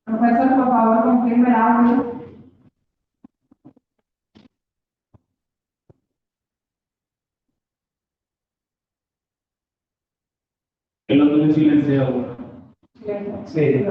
Profesor, por favor, confirme el audio. El otro es silenciado. Sí.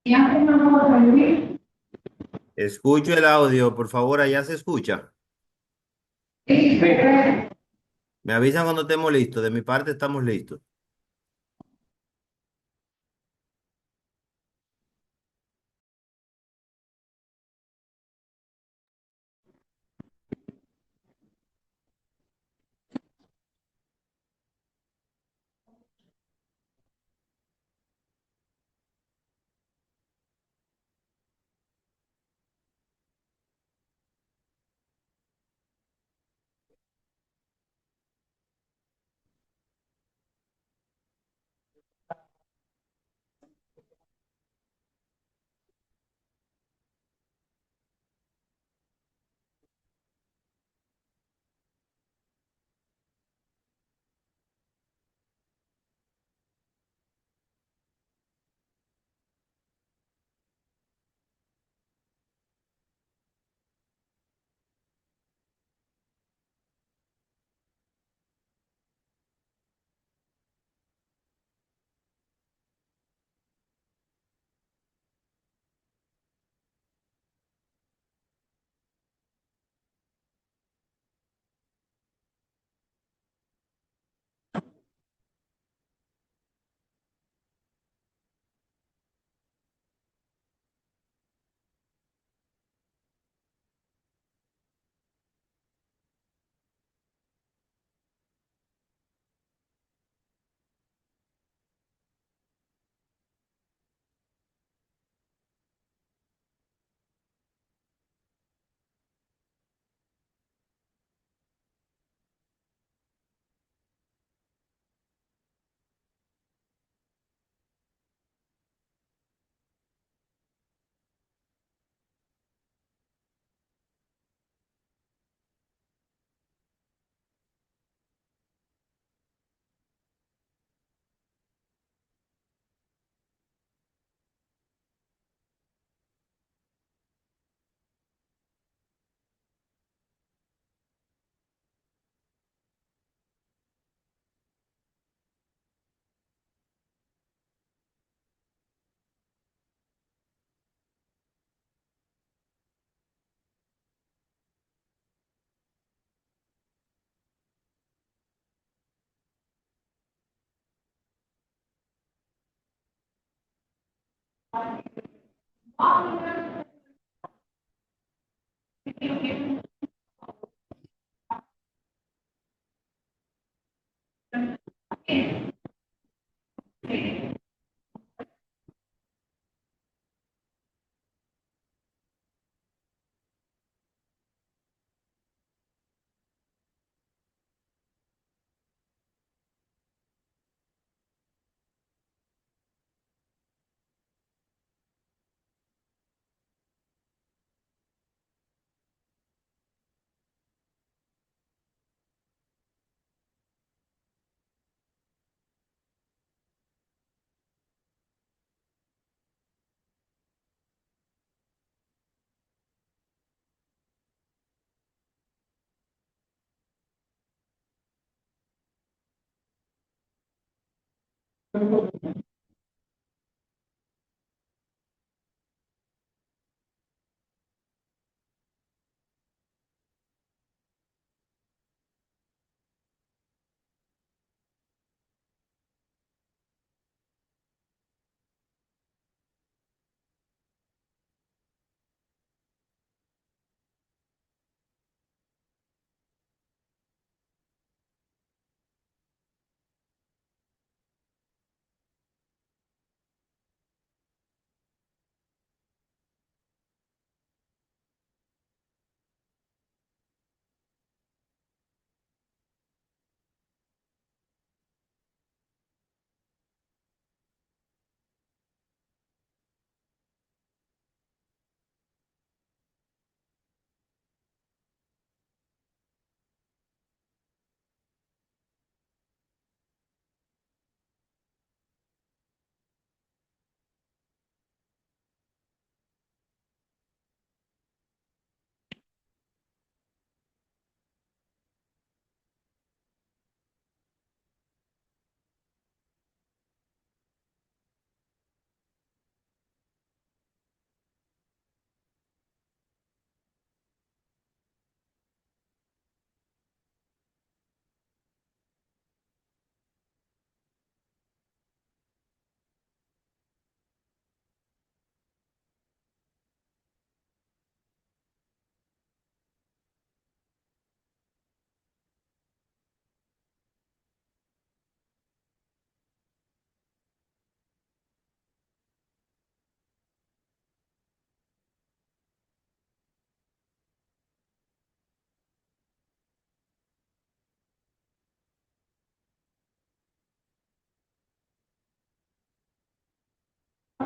Ya tenemos a Luis. Escucho el audio, por favor, allá se escucha. Sí. Me avisan cuando estemos listos. De mi parte estamos listos.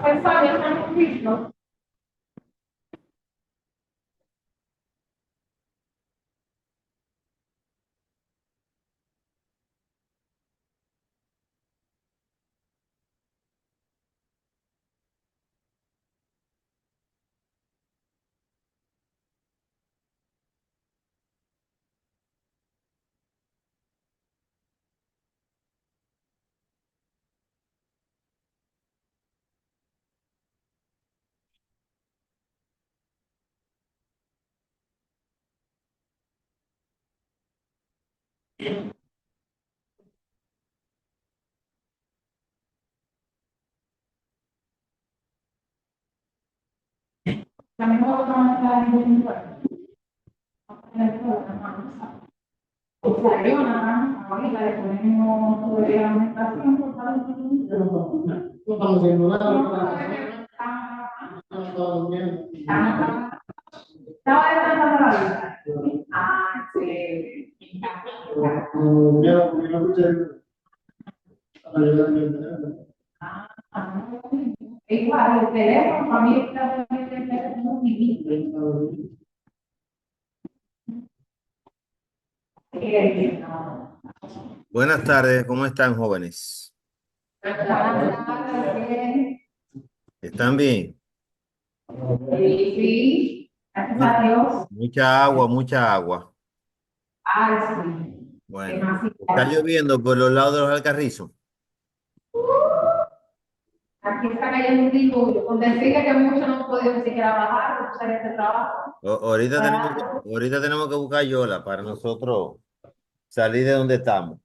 Pues Fabio, ¿estamos listos? La mejor forma de la individual. Ahorita le ponemos sobre la aumentación total. No estamos haciendo nada. No estamos bien. Estaba descansando la vida. Ah, sí. Ya, porque no escuché. Ayúdame. Igual, el teléfono, a mí está el teléfono divino. Buenas tardes, ¿cómo están, jóvenes? ¿Están bien? Sí, gracias a Dios. Mucha agua, mucha agua. Ay, sí. Bueno, está lloviendo por los lados de los Alcarrizos. Aquí está cayendo un diluvio. Con decirle que mucho no podía ni siquiera bajar, hacer este trabajo. Ahorita tenemos que buscar yola para nosotros salir de donde estamos.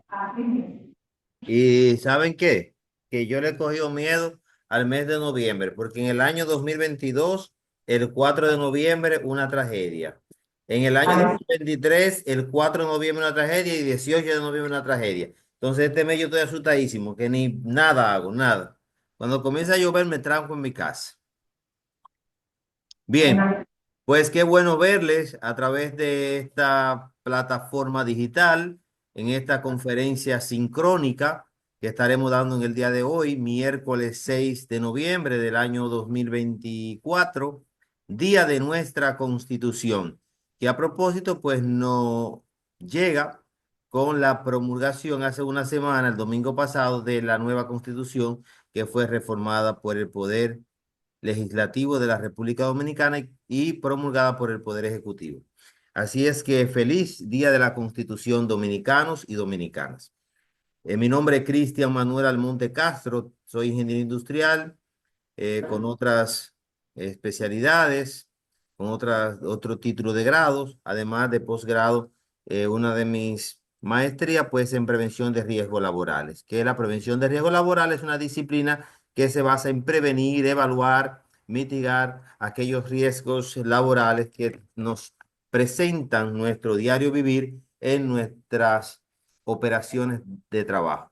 Así mismo. ¿Y saben qué? Que yo le he cogido miedo al mes de noviembre, porque en el año 2022, el 4 de noviembre, una tragedia. En el año 2023, el 4 de noviembre, una tragedia, y 18 de noviembre, una tragedia. Entonces, este mes yo estoy asustadísimo, que ni nada hago, nada. Cuando comienza a llover, me tranco en mi casa. Bien. Pues qué bueno verles a través de esta plataforma digital, en esta conferencia sincrónica que estaremos dando en el día de hoy, miércoles 6 de noviembre del año 2024, día de nuestra Constitución, que a propósito, pues no llega con la promulgación hace una semana, el domingo pasado, de la nueva Constitución que fue reformada por el Poder Legislativo de la República Dominicana y promulgada por el Poder Ejecutivo. Así es que feliz Día de la Constitución, dominicanos y dominicanas. Mi nombre es Cristian Manuel Almonte Castro, soy ingeniero industrial con otras especialidades, con otro título de grados, además de posgrado. Una de mis maestrías pues en prevención de riesgos laborales, que la prevención de riesgos laborales es una disciplina que se basa en prevenir, evaluar, mitigar aquellos riesgos laborales que nos presentan nuestro diario vivir en nuestras operaciones de trabajo.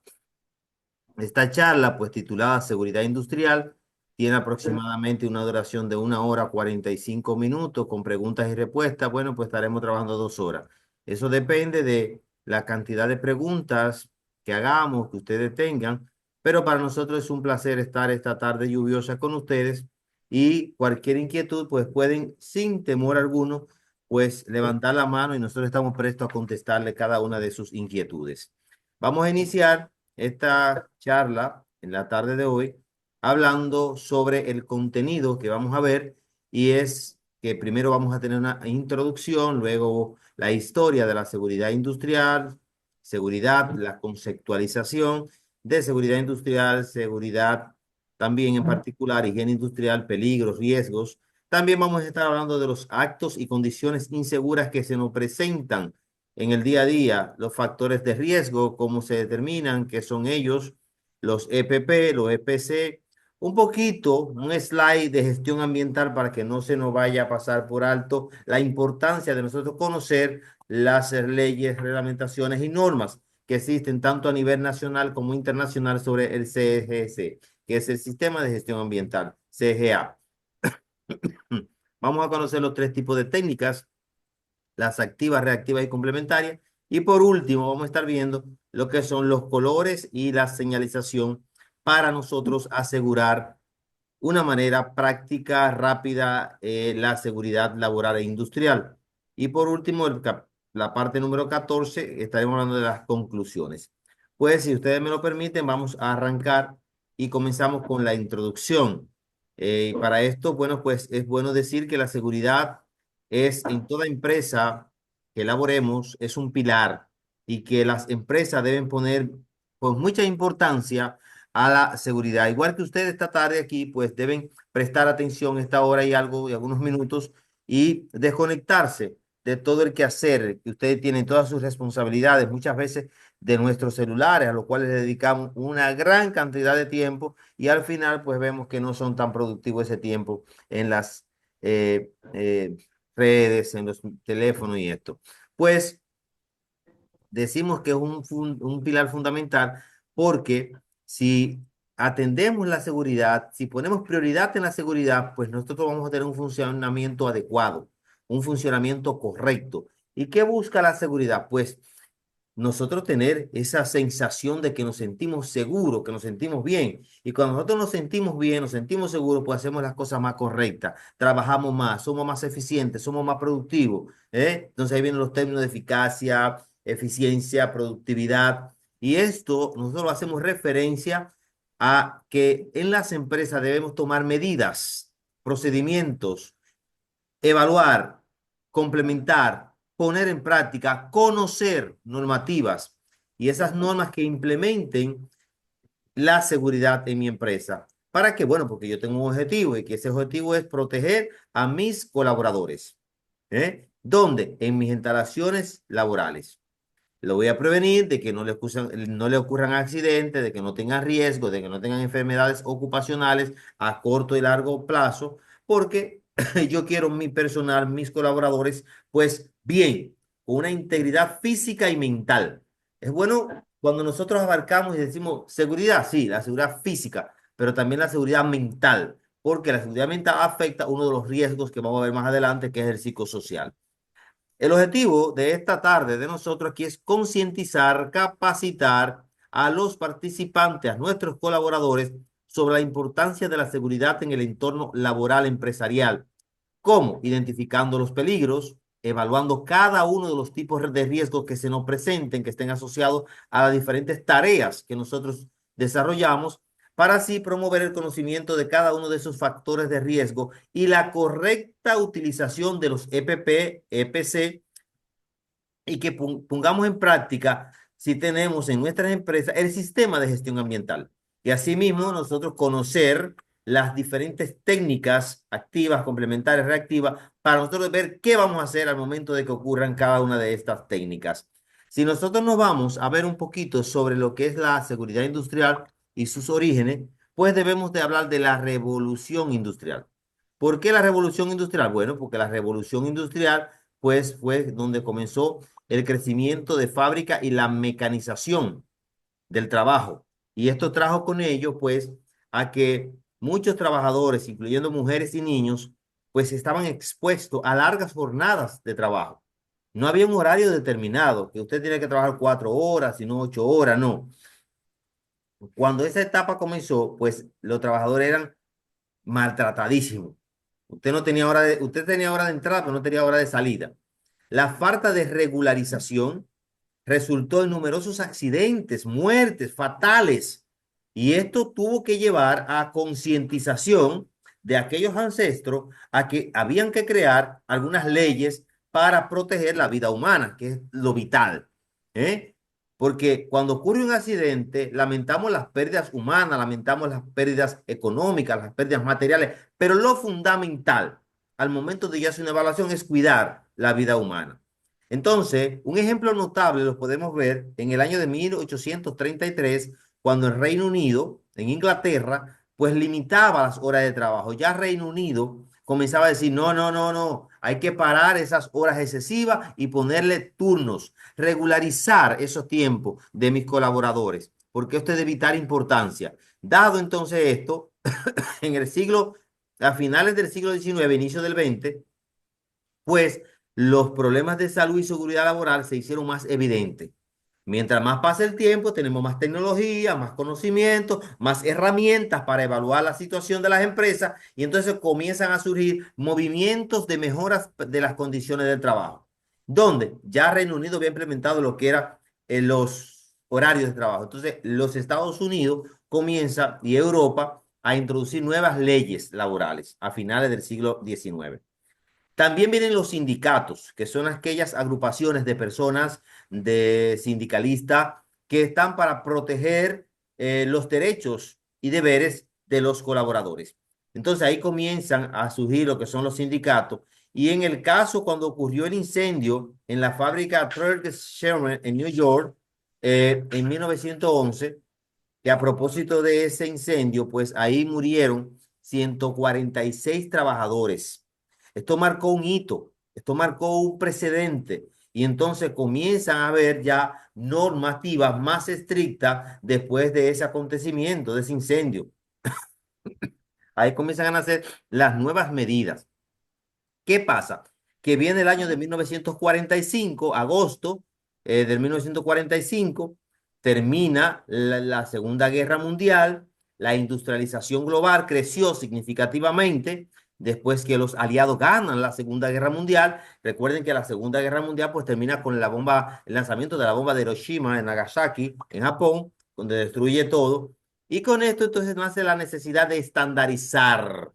Esta charla, pues titulada Seguridad Industrial, tiene aproximadamente una duración de 1 hora 45 minutos con preguntas y respuestas. Bueno, pues estaremos trabajando 2 horas. Eso depende de la cantidad de preguntas que hagamos, que ustedes tengan, pero para nosotros es un placer estar esta tarde lluviosa con ustedes y cualquier inquietud, pues pueden, sin temor alguno, pues levantar la mano y nosotros estamos prestos a contestarle cada una de sus inquietudes. Vamos a iniciar esta charla en la tarde de hoy hablando sobre el contenido que vamos a ver y es que primero vamos a tener una introducción, luego la historia de la seguridad industrial, seguridad, la conceptualización de seguridad industrial, seguridad también en particular, higiene industrial, peligros, riesgos. También vamos a estar hablando de los actos y condiciones inseguras que se nos presentan en el día a día, los factores de riesgo, cómo se determinan, qué son ellos, los EPP, los EPC, un poquito, un slide de gestión ambiental para que no se nos vaya a pasar por alto la importancia de nosotros conocer las leyes, reglamentaciones y normas que existen tanto a nivel nacional como internacional sobre el CGC, que es el Sistema de Gestión Ambiental, CGA. Vamos a conocer los 3 tipos de técnicas, las activas, reactivas y complementarias. Y por último, vamos a estar viendo lo que son los colores y la señalización para nosotros asegurar una manera práctica, rápida, la seguridad laboral e industrial. Y por último, la parte número 14, estaremos hablando de las conclusiones. Pues, si ustedes me lo permiten, vamos a arrancar y comenzamos con la introducción. Y para esto, bueno, pues es bueno decir que la seguridad es en toda empresa que elaboremos, es un pilar y que las empresas deben poner con mucha importancia a la seguridad. Igual que ustedes esta tarde aquí, pues deben prestar atención esta hora y algo, y algunos minutos, y desconectarse de todo el quehacer que ustedes tienen, todas sus responsabilidades, muchas veces de nuestros celulares, a los cuales le dedicamos una gran cantidad de tiempo y al final pues vemos que no son tan productivos ese tiempo en las redes, en los teléfonos y esto. Pues decimos que es un pilar fundamental porque si atendemos la seguridad, si ponemos prioridad en la seguridad, pues nosotros vamos a tener un funcionamiento adecuado, un funcionamiento correcto. ¿Y qué busca la seguridad? Pues nosotros tener esa sensación de que nos sentimos seguros, que nos sentimos bien. Y cuando nosotros nos sentimos bien, nos sentimos seguros, pues hacemos las cosas más correctas, trabajamos más, somos más eficientes, somos más productivos, ¿eh? Entonces ahí vienen los términos de eficacia, eficiencia, productividad. Y esto nosotros lo hacemos referencia a que en las empresas debemos tomar medidas, procedimientos, evaluar, complementar, poner en práctica, conocer normativas y esas normas que implementen la seguridad en mi empresa. ¿Para qué? Bueno, porque yo tengo un objetivo y que ese objetivo es proteger a mis colaboradores. ¿Dónde? En mis instalaciones laborales. Lo voy a prevenir de que no le ocurran accidentes, de que no tengan riesgo, de que no tengan enfermedades ocupacionales a corto y largo plazo, porque yo quiero mi personal, mis colaboradores, pues bien, con una integridad física y mental. Es bueno cuando nosotros abarcamos y decimos seguridad, sí, la seguridad física, pero también la seguridad mental, porque la seguridad mental afecta uno de los riesgos que vamos a ver más adelante, que es el psicosocial. El objetivo de esta tarde de nosotros aquí es concientizar, capacitar a los participantes, a nuestros colaboradores, sobre la importancia de la seguridad en el entorno laboral empresarial. ¿Cómo? Identificando los peligros, evaluando cada uno de los tipos de riesgos que se nos presenten, que estén asociados a las diferentes tareas que nosotros desarrollamos, para así promover el conocimiento de cada uno de esos factores de riesgo y la correcta utilización de los EPP, EPC, y que pongamos en práctica si tenemos en nuestras empresas el sistema de gestión ambiental. Y asimismo nosotros conocer las diferentes técnicas activas, complementarias, reactivas, para nosotros ver qué vamos a hacer al momento de que ocurran cada una de estas técnicas. Si nosotros nos vamos a ver un poquito sobre lo que es la seguridad industrial y sus orígenes, pues debemos de hablar de la revolución industrial. ¿Por qué la revolución industrial? Bueno, porque la revolución industrial pues fue donde comenzó el crecimiento de fábrica y la mecanización del trabajo. Y esto trajo con ello, pues, a que muchos trabajadores, incluyendo mujeres y niños, pues estaban expuestos a largas jornadas de trabajo. No había un horario determinado, que usted tiene que trabajar 4 horas y no 8 horas, no. Cuando esa etapa comenzó, pues los trabajadores eran maltratadísimos. Usted tenía hora de entrada, pero no tenía hora de salida. La falta de regularización resultó en numerosos accidentes, muertes fatales. Y esto tuvo que llevar a concientización de aquellos ancestros a que habían que crear algunas leyes para proteger la vida humana, que es lo vital. ¿eh? Porque cuando ocurre un accidente, lamentamos las pérdidas humanas, lamentamos las pérdidas económicas, las pérdidas materiales, pero lo fundamental al momento de ya hacer una evaluación es cuidar la vida humana. Entonces, un ejemplo notable lo podemos ver en el año de 1833, cuando el Reino Unido, en Inglaterra, pues limitaba las horas de trabajo. Ya Reino Unido comenzaba a decir, no, no, no, no, hay que parar esas horas excesivas y ponerle turnos, regularizar esos tiempos de mis colaboradores, porque esto es de vital importancia. Dado entonces esto, en el siglo, a finales del siglo XIX, inicio del XX, pues los problemas de salud y seguridad laboral se hicieron más evidentes. Mientras más pasa el tiempo, tenemos más tecnología, más conocimiento, más herramientas para evaluar la situación de las empresas y entonces comienzan a surgir movimientos de mejoras de las condiciones del trabajo, donde ya Reino Unido había implementado lo que eran los horarios de trabajo. Entonces, los Estados Unidos comienza y Europa a introducir nuevas leyes laborales a finales del siglo XIX. También vienen los sindicatos, que son aquellas agrupaciones de personas, de sindicalistas, que están para proteger los derechos y deberes de los colaboradores. Entonces ahí comienzan a surgir lo que son los sindicatos. Y en el caso cuando ocurrió el incendio en la fábrica Turkish Sherman en New York, en 1911, que a propósito de ese incendio, pues ahí murieron 146 trabajadores. Esto marcó un hito, esto marcó un precedente y entonces comienzan a haber ya normativas más estrictas después de ese acontecimiento, de ese incendio. Ahí comienzan a nacer las nuevas medidas. ¿Qué pasa? Que viene el año de 1945, agosto del 1945, termina la Segunda Guerra Mundial, la industrialización global creció significativamente después que los aliados ganan la Segunda Guerra Mundial. Recuerden que la Segunda Guerra Mundial pues termina con la bomba, el lanzamiento de la bomba de Hiroshima en Nagasaki, en Japón, donde destruye todo. Y con esto entonces nace la necesidad de estandarizar.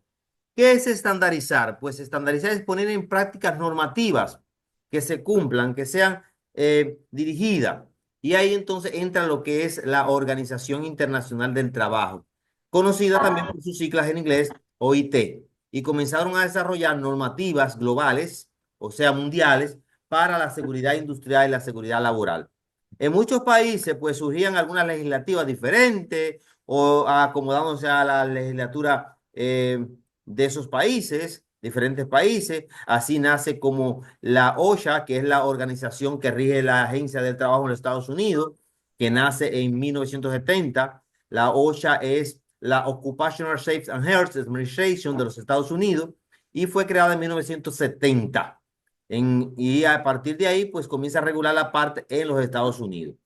¿Qué es estandarizar? Pues estandarizar es poner en prácticas normativas que se cumplan, que sean dirigidas. Y ahí entonces entra lo que es la Organización Internacional del Trabajo, conocida también por sus siglas en inglés, OIT. Y comenzaron a desarrollar normativas globales, o sea, mundiales, para la seguridad industrial y la seguridad laboral. En muchos países, pues surgían algunas legislativas diferentes o acomodándose a la legislatura de esos países, diferentes países. Así nace como la OSHA, que es la organización que rige la Agencia del Trabajo en los Estados Unidos, que nace en 1970. La OSHA es la Occupational Safety and Health Administration de los Estados Unidos y fue creada en 1970. Y a partir de ahí, pues comienza a regular la parte en los Estados Unidos.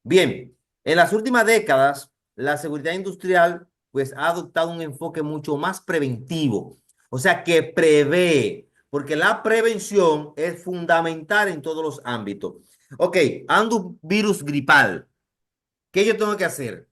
Bien, en las últimas décadas, la seguridad industrial pues ha adoptado un enfoque mucho más preventivo, o sea, que prevé, porque la prevención es fundamental en todos los ámbitos. Ok, ando un virus gripal, ¿qué yo tengo que hacer?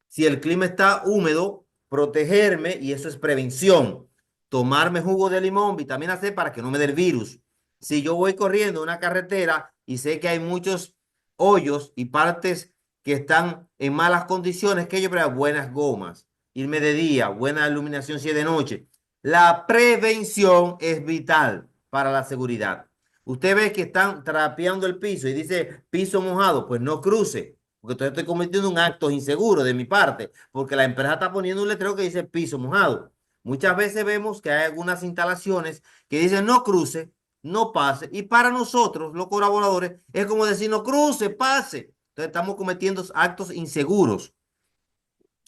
Si el clima está húmedo, protegerme y eso es prevención. Tomarme jugo de limón, vitamina C para que no me dé el virus. Si yo voy corriendo en una carretera y sé que hay muchos hoyos y partes que están en malas condiciones, que yo preparo buenas gomas, irme de día, buena iluminación si es de noche. La prevención es vital para la seguridad. Usted ve que están trapeando el piso y dice piso mojado, pues no cruce porque entonces estoy cometiendo un acto inseguro de mi parte, porque la empresa está poniendo un letrero que dice piso mojado. Muchas veces vemos que hay algunas instalaciones que dicen no cruce, no pase, y para nosotros, los colaboradores, es como decir no cruce, pase. Entonces estamos cometiendo actos inseguros,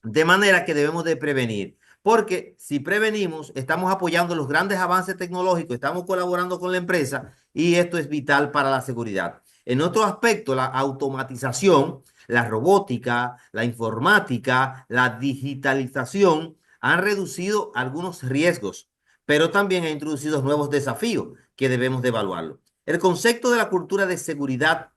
de manera que debemos de prevenir. Porque si prevenimos, estamos apoyando los grandes avances tecnológicos, estamos colaborando con la empresa y esto es vital para la seguridad. En otro aspecto, la automatización, la robótica, la informática, la digitalización han reducido algunos riesgos, pero también ha introducido nuevos desafíos que debemos de evaluarlo. El concepto de la cultura de seguridad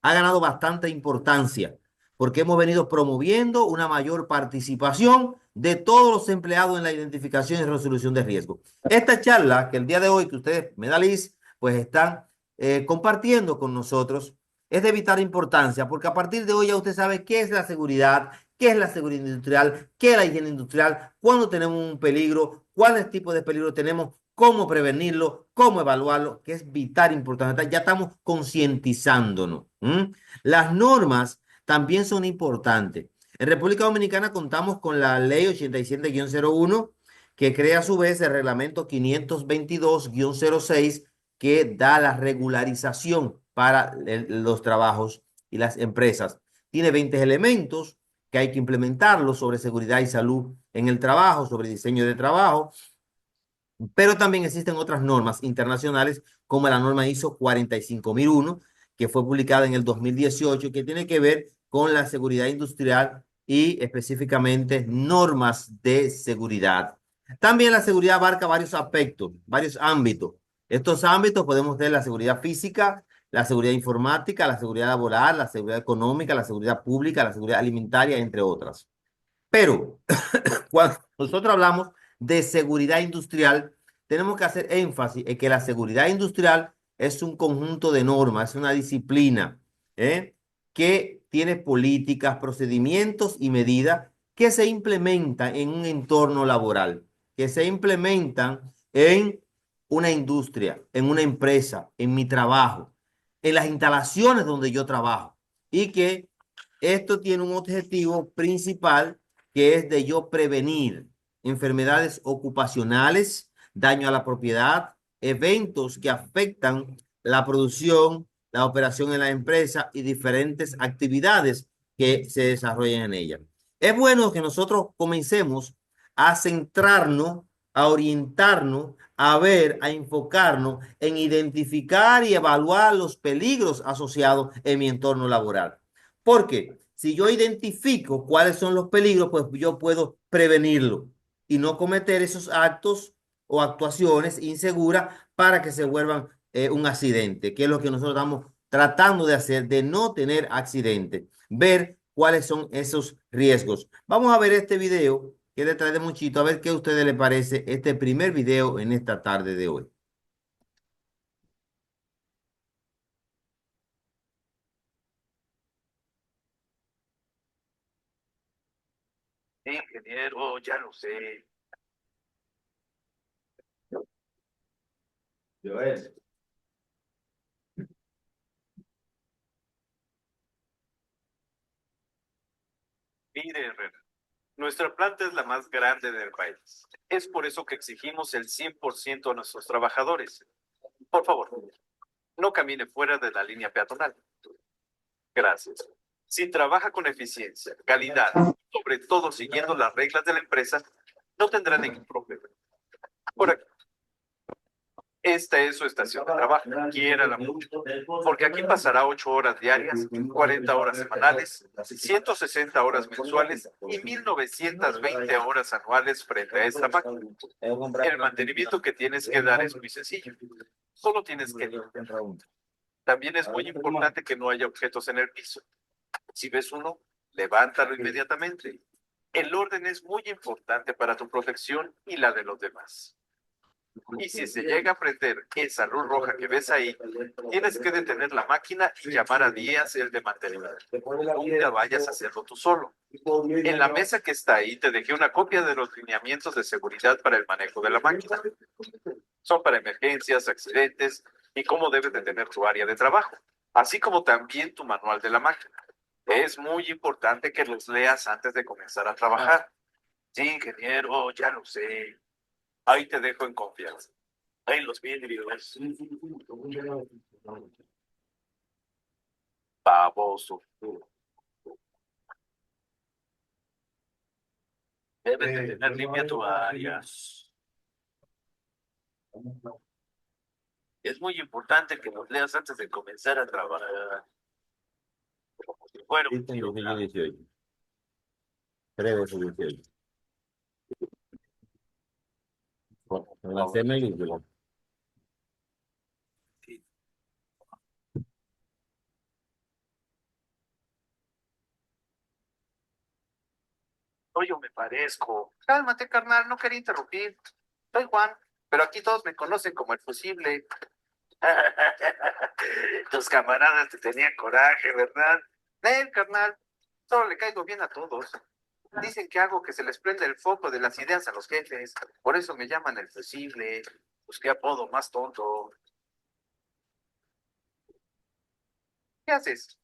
ha ganado bastante importancia porque hemos venido promoviendo una mayor participación de todos los empleados en la identificación y resolución de riesgos. Esta charla que el día de hoy que ustedes, Medalis, pues están compartiendo con nosotros, es de vital importancia, porque a partir de hoy ya usted sabe qué es la seguridad, qué es la seguridad industrial, qué es la higiene industrial, cuándo tenemos un peligro, cuáles tipos de peligro tenemos, cómo prevenirlo, cómo evaluarlo, que es vital importante. Ya estamos concientizándonos. Las normas también son importantes. En República Dominicana contamos con la ley 87-01, que crea a su vez el reglamento 522-06, que da la regularización para los trabajos y las empresas. Tiene 20 elementos que hay que implementarlos sobre seguridad y salud en el trabajo, sobre diseño de trabajo, pero también existen otras normas internacionales como la norma ISO 45001, que fue publicada en el 2018, que tiene que ver con la seguridad industrial y específicamente normas de seguridad. También la seguridad abarca varios aspectos, varios ámbitos. Estos ámbitos podemos tener la seguridad física, la seguridad informática, la seguridad laboral, la seguridad económica, la seguridad pública, la seguridad alimentaria, entre otras. Pero cuando nosotros hablamos de seguridad industrial, tenemos que hacer énfasis en que la seguridad industrial es un conjunto de normas, es una disciplina, que tiene políticas, procedimientos y medidas que se implementan en un entorno laboral, que se implementan en una industria, en una empresa, en mi trabajo, en las instalaciones donde yo trabajo, y que esto tiene un objetivo principal, que es de yo prevenir enfermedades ocupacionales, daño a la propiedad, eventos que afectan la producción, la operación en la empresa y diferentes actividades que se desarrollan en ella. Es bueno que nosotros comencemos a centrarnos, a orientarnos, a ver, a enfocarnos en identificar y evaluar los peligros asociados en mi entorno laboral. Porque si yo identifico cuáles son los peligros, pues yo puedo prevenirlo y no cometer esos actos o actuaciones inseguras para que se vuelvan un accidente, que es lo que nosotros estamos tratando de hacer, de no tener accidente, ver cuáles son esos riesgos. Vamos a ver este video que le trae de muchito, a ver qué a ustedes les parece este primer video en esta tarde de hoy. Ingeniero, ya lo sé. Joel. Mire, Herrera, nuestra planta es la más grande del país. Es por eso que exigimos el 100% a nuestros trabajadores. Por favor, no camine fuera de la línea peatonal. Gracias. Si trabaja con eficiencia, calidad, sobre todo siguiendo las reglas de la empresa, no tendrá ningún problema. Por aquí. Esta es su estación de trabajo, quiérala mucho, porque aquí pasará 8 horas diarias, 40 horas semanales, 160 horas mensuales y 1920 horas anuales frente a esta máquina. El mantenimiento que tienes que dar es muy sencillo, solo tienes que limpiar. También es muy importante que no haya objetos en el piso. Si ves uno, levántalo inmediatamente. El orden es muy importante para tu protección y la de los demás. Y si se llega a prender esa luz roja que ves ahí, tienes que detener la máquina y llamar a Díaz, el de mantenimiento. Nunca vayas a hacerlo tú solo. En la mesa que está ahí te dejé una copia de los lineamientos de seguridad para el manejo de la máquina. Son para emergencias, accidentes y cómo debes de tener tu área de trabajo, así como también tu manual de la máquina. Es muy importante que los leas antes de comenzar a trabajar. Sí, ingeniero, ya lo sé. Ahí te dejo en confianza. Ahí los vidrios. Baboso. Debes de tener limpia tu área. Es muy importante que los leas antes de comenzar a trabajar. Bueno, Este es el 2018. Creo que es el 18. La película. yo me parezco. Cálmate, carnal, no quería interrumpir. Soy Juan, pero aquí todos me conocen como el fusible. Tus camaradas te tenían coraje, ¿verdad? Carnal, solo le caigo bien a todos. Dicen que hago que se les prenda el foco de las ideas a los jefes. Por eso me llaman el fusible. Pues qué apodo más tonto. ¿Qué haces?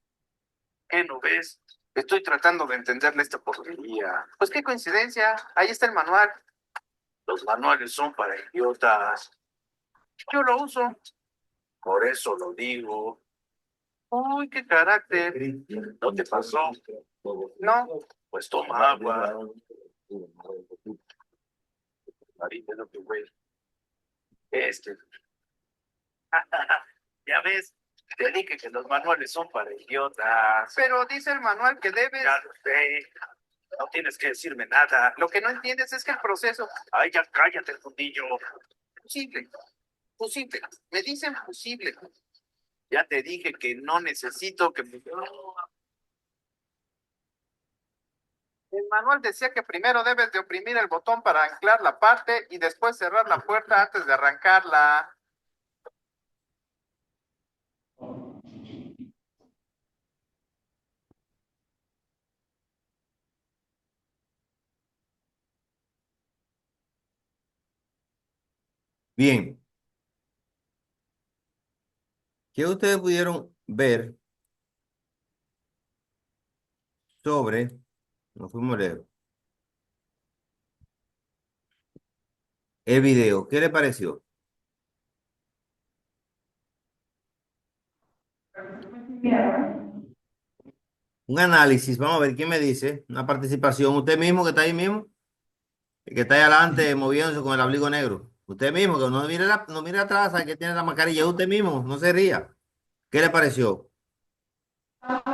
¿Qué no ves? Estoy tratando de entenderle esta porquería. Pues qué coincidencia. Ahí está el manual. Los manuales son para idiotas. Yo lo uso. Por eso lo digo. Uy, qué carácter. ¿No te pasó? No. Pues toma agua. Ahorita lo que güey. Ya ves, Te dije que los manuales son para idiotas. Pero dice el manual que debes... Ya lo sé. No tienes que decirme nada. Lo que no entiendes es que el proceso... Ay, ya cállate, fundillo. Fusible. Fusible. Me dicen fusible. Ya te dije que no necesito que me... El manual decía que primero debes de oprimir el botón para anclar la parte y después cerrar la puerta antes de arrancarla. Bien, ¿qué ustedes pudieron ver sobre, nos fuimos lejos, el video? ¿Qué le pareció? Un análisis, vamos a ver quién me dice, una participación, usted mismo que está ahí mismo, el que está ahí adelante moviéndose con el abrigo negro. Usted mismo, que no mire, no mire atrás, sabe que tiene la mascarilla, es usted mismo, no se ría. ¿Qué le pareció? Me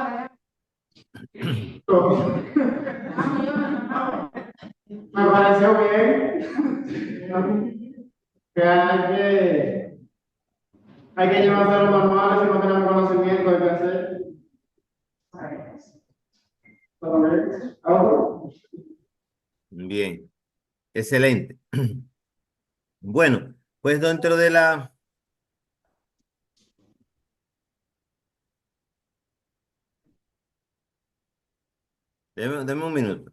pareció bien. Que hay que llevarse los manuales si no tenemos conocimiento de qué hacer. ¿Todo bien? ¿Ahora? Bien, excelente. Bueno, pues dentro de la... Deme un minuto.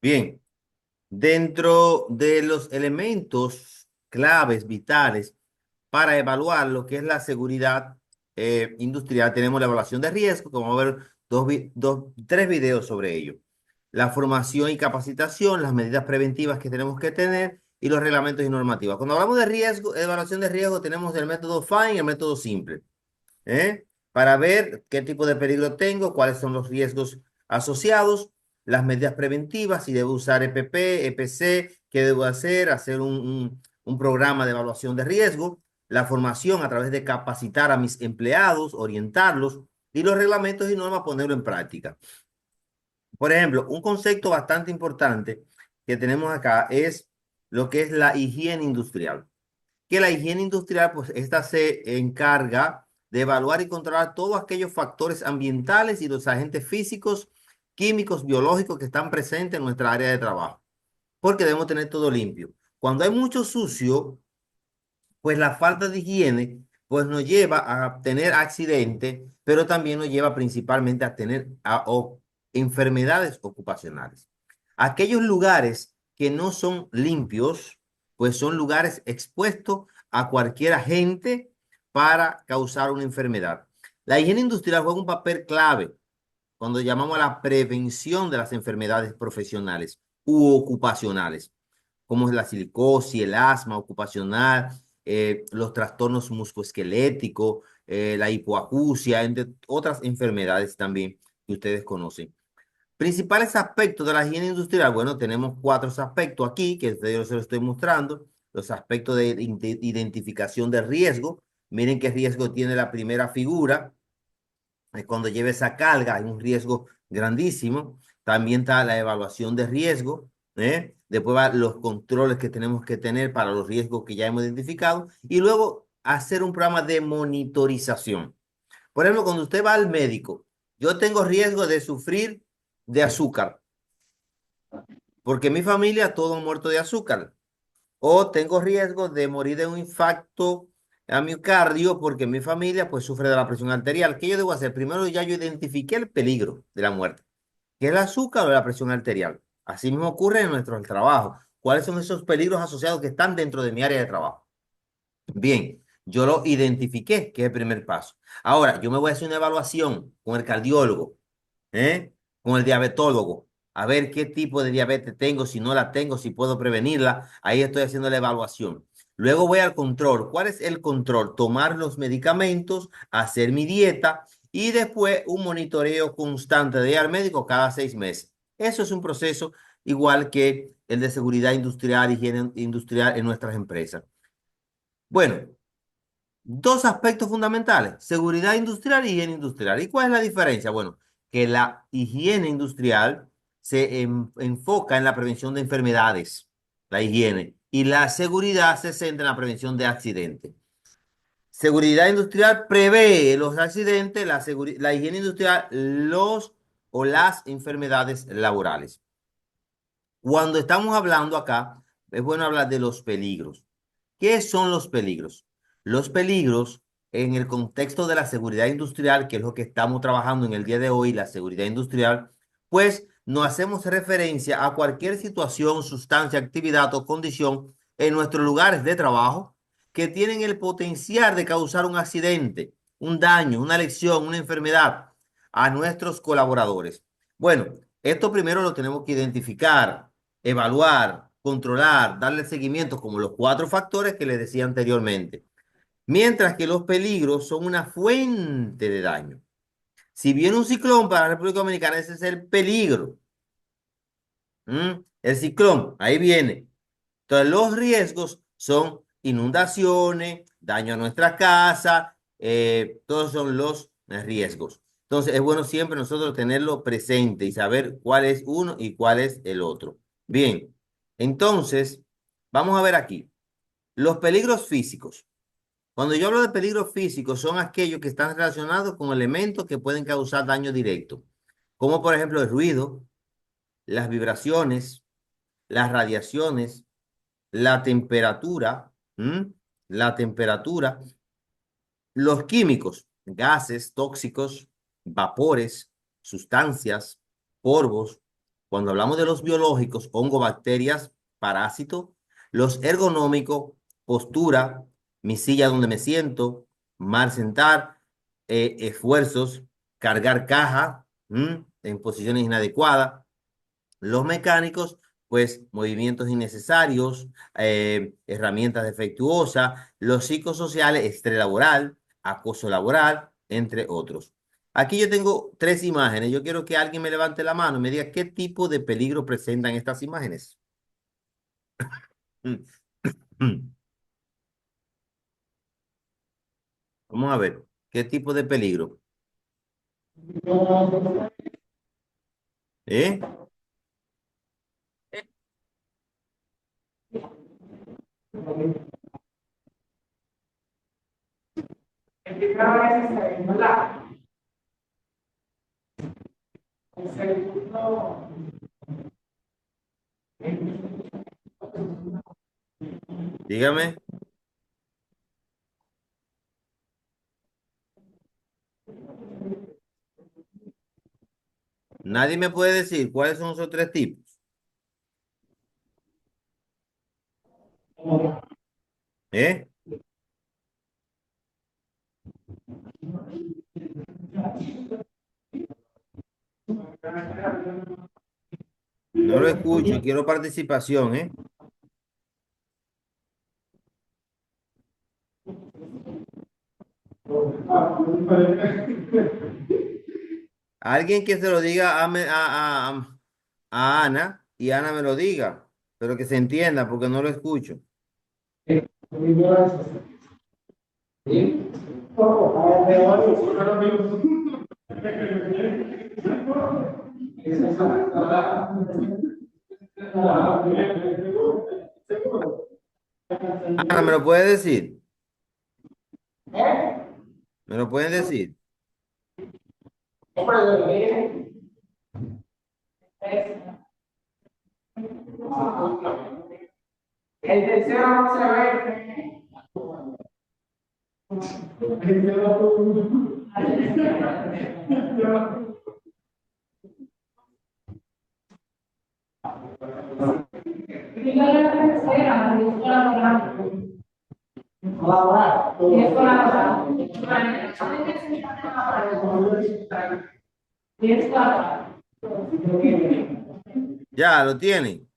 Bien, dentro de los elementos claves, vitales, para evaluar lo que es la seguridad industrial, tenemos la evaluación de riesgo, que vamos a ver tres videos sobre ello. La formación y capacitación, las medidas preventivas que tenemos que tener y los reglamentos y normativas. Cuando hablamos de riesgo, evaluación de riesgo, tenemos el método FINE y el método simple. Para ver qué tipo de peligro tengo, cuáles son los riesgos asociados, las medidas preventivas, si debo usar EPP, EPC, qué debo hacer un programa de evaluación de riesgo, la formación a través de capacitar a mis empleados, orientarlos y los reglamentos y normas ponerlo en práctica. Por ejemplo, un concepto bastante importante que tenemos acá es lo que es la higiene industrial. Que la higiene industrial, pues esta se encarga de evaluar y controlar todos aquellos factores ambientales y los agentes físicos, químicos, biológicos que están presentes en nuestra área de trabajo, porque debemos tener todo limpio. Cuando hay mucho sucio, pues la falta de higiene, pues nos lleva a tener accidentes, pero también nos lleva principalmente a tener enfermedades ocupacionales. Aquellos lugares que no son limpios, pues son lugares expuestos a cualquier agente para causar una enfermedad. La higiene industrial juega un papel clave cuando llamamos a la prevención de las enfermedades profesionales u ocupacionales, como es la silicosis, el asma ocupacional, los trastornos musculoesqueléticos, la hipoacusia, entre otras enfermedades también que ustedes conocen. Principales aspectos de la higiene industrial. Bueno, tenemos 4 aspectos aquí que yo se los estoy mostrando. Los aspectos de identificación de riesgo. Miren qué riesgo tiene la primera figura. Cuando lleve esa carga hay un riesgo grandísimo. También está la evaluación de riesgo. Después van los controles que tenemos que tener para los riesgos que ya hemos identificado. Y luego hacer un programa de monitorización. Por ejemplo, cuando usted va al médico, yo tengo riesgo de sufrir de azúcar, porque mi familia todo muerto de azúcar. O tengo riesgo de morir de un infarto a miocardio porque mi familia pues sufre de la presión arterial. ¿Qué yo debo hacer? Primero ya yo identifiqué el peligro de la muerte, que es el azúcar o la presión arterial. Así mismo ocurre en nuestro trabajo. ¿Cuáles son esos peligros asociados que están dentro de mi área de trabajo? Bien, yo lo identifiqué, que es el primer paso. Ahora, yo me voy a hacer una evaluación con el cardiólogo, con el diabetólogo, a ver qué tipo de diabetes tengo, si no la tengo, si puedo prevenirla. Ahí estoy haciendo la evaluación. Luego voy al control. ¿Cuál es el control? Tomar los medicamentos, hacer mi dieta y después un monitoreo constante de ir al médico cada 6 meses. Eso es un proceso igual que el de seguridad industrial, higiene industrial en nuestras empresas. Bueno, dos aspectos fundamentales, seguridad industrial y higiene industrial. ¿Y cuál es la diferencia? Bueno, que la higiene industrial se enfoca en la prevención de enfermedades, la higiene, y la seguridad se centra en la prevención de accidentes. Seguridad industrial prevé los accidentes, la higiene industrial los o las enfermedades laborales. Cuando estamos hablando acá, es bueno hablar de los peligros. ¿Qué son los peligros? Los peligros en el contexto de la seguridad industrial, que es lo que estamos trabajando en el día de hoy, la seguridad industrial, pues nos hacemos referencia a cualquier situación, sustancia, actividad o condición en nuestros lugares de trabajo que tienen el potencial de causar un accidente, un daño, una lesión, una enfermedad a nuestros colaboradores. Bueno, esto primero lo tenemos que identificar, evaluar, controlar, darle seguimiento como los 4 factores que les decía anteriormente. Mientras que los peligros son una fuente de daño. Si viene un ciclón para la República Dominicana, ese es el peligro. El ciclón, ahí viene. Entonces, los riesgos son inundaciones, daño a nuestra casa, todos son los riesgos. Entonces, es bueno siempre nosotros tenerlo presente y saber cuál es uno y cuál es el otro. Bien, entonces, vamos a ver aquí. Los peligros físicos. Cuando yo hablo de peligros físicos, son aquellos que están relacionados con elementos que pueden causar daño directo, como por ejemplo el ruido, las vibraciones, las radiaciones, la temperatura, la temperatura, los químicos, gases tóxicos, vapores, sustancias, polvos. Cuando hablamos de los biológicos, hongo, bacterias, parásitos, los ergonómicos, postura, mi silla donde me siento, mal sentar, esfuerzos, cargar caja, en posiciones inadecuadas. Los mecánicos, pues movimientos innecesarios, herramientas defectuosas, los psicosociales, estrés laboral, acoso laboral, entre otros. Aquí yo tengo 3 imágenes. Yo quiero que alguien me levante la mano y me diga qué tipo de peligro presentan estas imágenes. Vamos a ver, ¿qué tipo de peligro? ¿Eh? Dígame. Nadie me puede decir cuáles son esos 3 tipos. ¿Eh? No lo escucho, quiero participación, ¿eh? Alguien que se lo diga a Ana y Ana me lo diga, pero que se entienda porque no lo escucho. Ana, ¿me lo puede decir? ¿Me lo pueden decir? El tercero no se ve. Dígale la tercera, y es colaborar. Y es colaborar. Y es colaborar. Ya, lo tienen.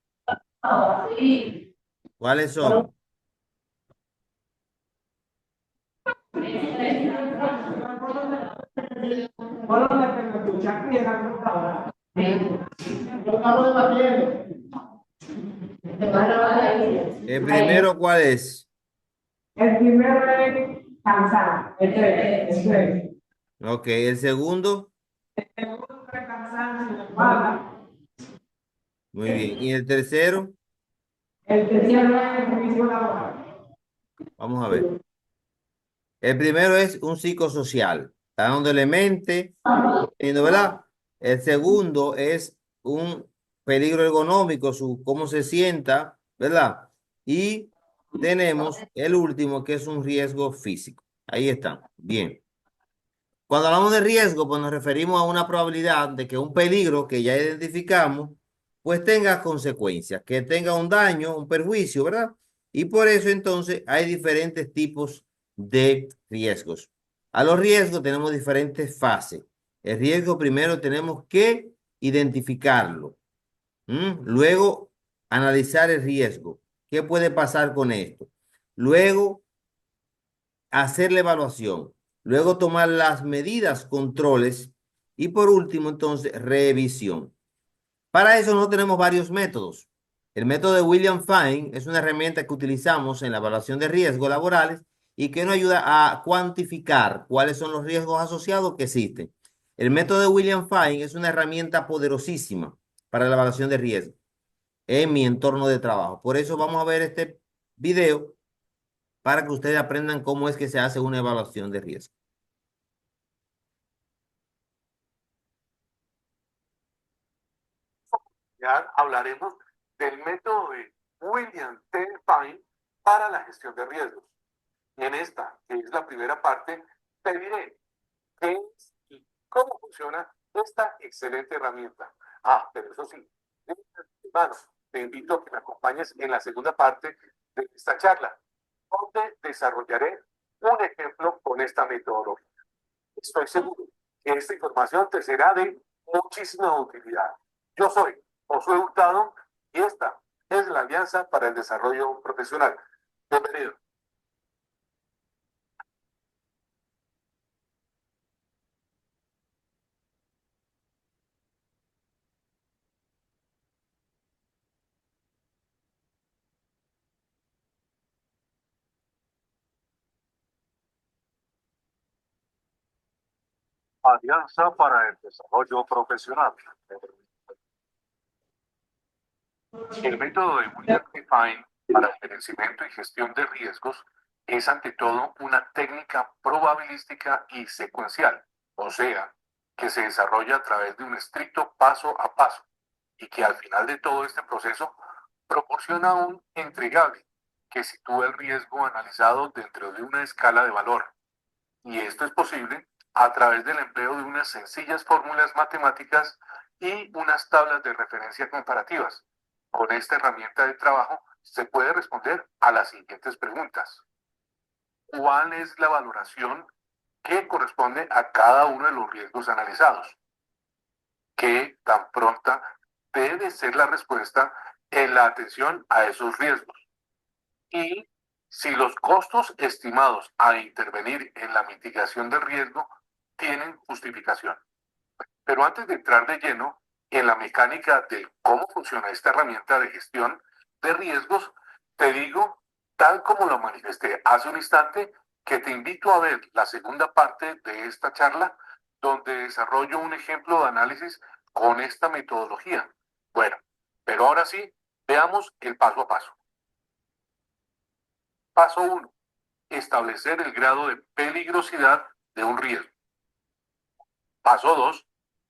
Sí. ¿Cuáles son? Lo estamos debatiendo. El primero, ¿cuál es? El primero es cansar. El tres. Ok, el segundo, El segundo es cansancio en la espalda. muy bien. Y el tercero, El tercero es revisión laboral. vamos a ver. El primero es un psicosocial, está dándole mente, ¿verdad? El segundo es un peligro ergonómico, cómo se sienta, ¿verdad? Y tenemos el último que es un riesgo físico. Ahí está. Bien. Cuando hablamos de riesgo, pues nos referimos a una probabilidad de que un peligro que ya identificamos, pues tenga consecuencias, que tenga un daño, un perjuicio, ¿verdad? Y por eso entonces hay diferentes tipos de riesgos. A los riesgos tenemos diferentes fases. El riesgo primero tenemos que identificarlo. Luego, analizar el riesgo. ¿Qué puede pasar con esto? Luego, hacer la evaluación, luego tomar las medidas, controles y por último, entonces, revisión. Para eso no tenemos varios métodos. El método de William Fine es una herramienta que utilizamos en la evaluación de riesgos laborales y que nos ayuda a cuantificar cuáles son los riesgos asociados que existen. El método de William Fine es una herramienta poderosísima para la evaluación de riesgos en mi entorno de trabajo. Por eso vamos a ver este video para que ustedes aprendan cómo es que se hace una evaluación de riesgo. Ya hablaremos del método de William T. Fine para la gestión de riesgos. Y en esta, que es la primera parte, te diré qué es y cómo funciona esta excelente herramienta. Ah, pero eso sí, hermano, te invito a que me acompañes en la segunda parte de esta charla, donde desarrollaré un ejemplo con esta metodología. Estoy seguro que esta información te será de muchísima utilidad. Yo soy Josué Hurtado y esta es la Alianza para el Desarrollo Profesional. Bienvenido. Alianza para el Desarrollo Profesional. El método de William T. Fine para el gerenciamiento y gestión de riesgos es ante todo una técnica probabilística y secuencial, o sea, que se desarrolla a través de un estricto paso a paso y que al final de todo este proceso proporciona un entregable que sitúa el riesgo analizado dentro de una escala de valor. Y esto es posible a través del empleo de unas sencillas fórmulas matemáticas y unas tablas de referencia comparativas. Con esta herramienta de trabajo se puede responder a las siguientes preguntas. ¿Cuál es la valoración que corresponde a cada uno de los riesgos analizados? ¿Qué tan pronta debe ser la respuesta en la atención a esos riesgos? Y si los costos estimados a intervenir en la mitigación del riesgo tienen justificación. Pero antes de entrar de lleno en la mecánica de cómo funciona esta herramienta de gestión de riesgos, te digo, tal como lo manifesté hace un instante, que te invito a ver la segunda parte de esta charla, donde desarrollo un ejemplo de análisis con esta metodología. Bueno, pero ahora sí, veamos el paso a paso. Paso 1. Establecer el grado de peligrosidad de un riesgo. Paso 2.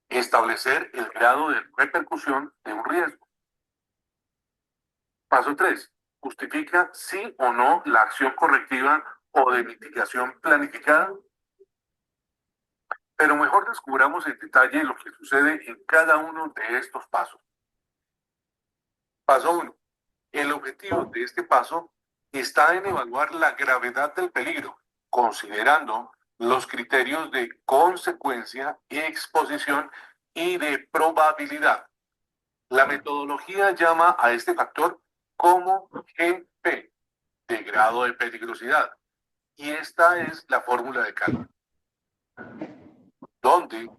Establecer el grado de repercusión de un riesgo. Paso 3. Justifica sí o no la acción correctiva o de mitigación planificada. Pero mejor descubramos en detalle lo que sucede en cada uno de estos pasos. Paso 1. El objetivo de este paso está en evaluar la gravedad del peligro, considerando los criterios de consecuencia, exposición y de probabilidad. La metodología llama a este factor como GP, de grado de peligrosidad, y esta es la fórmula de cálculo, donde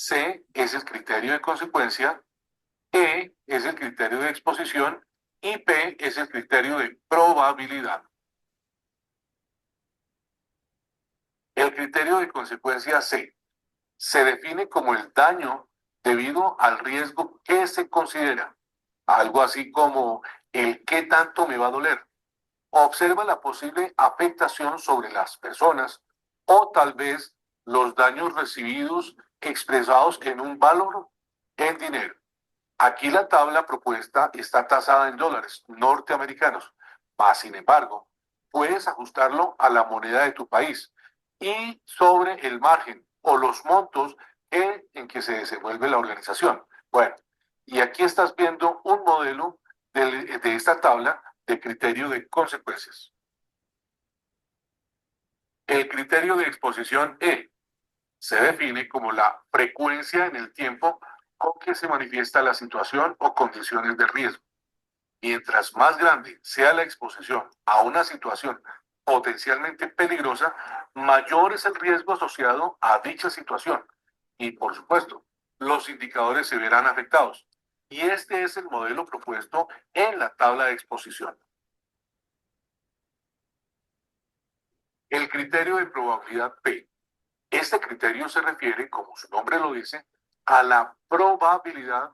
C es el criterio de consecuencia, E es el criterio de exposición y P es el criterio de probabilidad. El criterio de consecuencia C se define como el daño debido al riesgo que se considera, algo así como el qué tanto me va a doler. Observa la posible afectación sobre las personas o tal vez los daños recibidos expresados en un valor en dinero. Aquí la tabla propuesta está tasada en dólares norteamericanos, mas sin embargo, puedes ajustarlo a la moneda de tu país y sobre el margen o los montos en que se desenvuelve la organización. Bueno, y aquí estás viendo un modelo de esta tabla de criterio de consecuencias. El criterio de exposición E se define como la frecuencia en el tiempo con que se manifiesta la situación o condiciones de riesgo. Mientras más grande sea la exposición a una situación potencialmente peligrosa, mayor es el riesgo asociado a dicha situación. Y por supuesto, los indicadores se verán afectados. Y este es el modelo propuesto en la tabla de exposición. El criterio de probabilidad P. Este criterio se refiere, como su nombre lo dice, a la probabilidad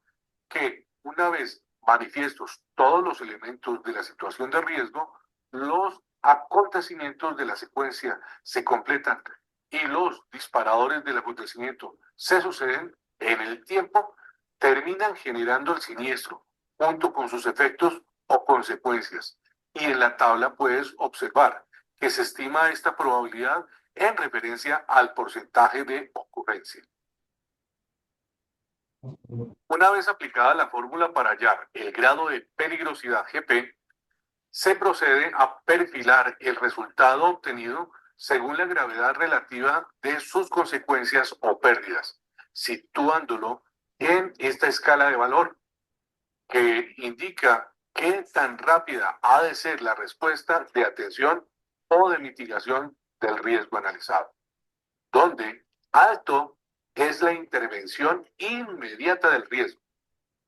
que una vez manifiestos todos los elementos de la situación de riesgo, los acontecimientos de la secuencia se completan y los disparadores del acontecimiento se suceden en el tiempo, terminan generando el siniestro junto con sus efectos o consecuencias. Y en la tabla puedes observar que se estima esta probabilidad en referencia al porcentaje de ocurrencia. Una vez aplicada la fórmula para hallar el grado de peligrosidad GP, se procede a perfilar el resultado obtenido según la gravedad relativa de sus consecuencias o pérdidas, situándolo en esta escala de valor que indica qué tan rápida ha de ser la respuesta de atención o de mitigación del riesgo analizado, donde alto es la intervención inmediata del riesgo,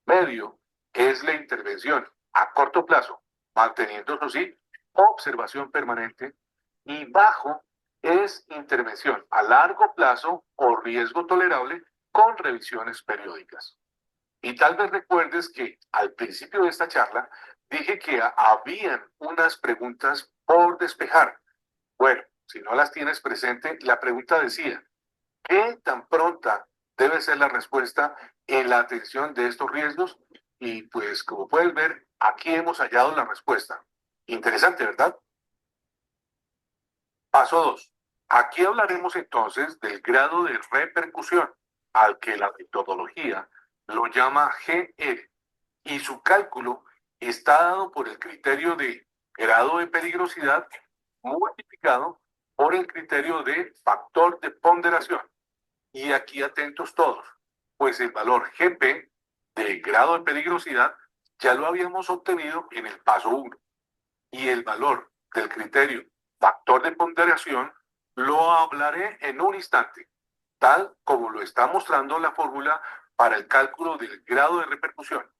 medio es la intervención a corto plazo, manteniendo, eso sí, observación permanente, y bajo es intervención a largo plazo o riesgo tolerable con revisiones periódicas. Y tal vez recuerdes que al principio de esta charla dije que habían unas preguntas por despejar. Bueno, si no las tienes presente, la pregunta decía, ¿qué tan pronta debe ser la respuesta en la atención de estos riesgos? Y pues como puedes ver, aquí hemos hallado la respuesta. Interesante, ¿verdad? Paso 2. Aquí hablaremos entonces del grado de repercusión, al que la metodología lo llama GR, y su cálculo está dado por el criterio de grado de peligrosidad multiplicado por el criterio de factor de ponderación. Y aquí atentos todos, pues el valor GP de grado de peligrosidad ya lo habíamos obtenido en el paso 1 y el valor del criterio factor de ponderación lo hablaré en un instante, tal como lo está mostrando la fórmula para el cálculo del grado de repercusión.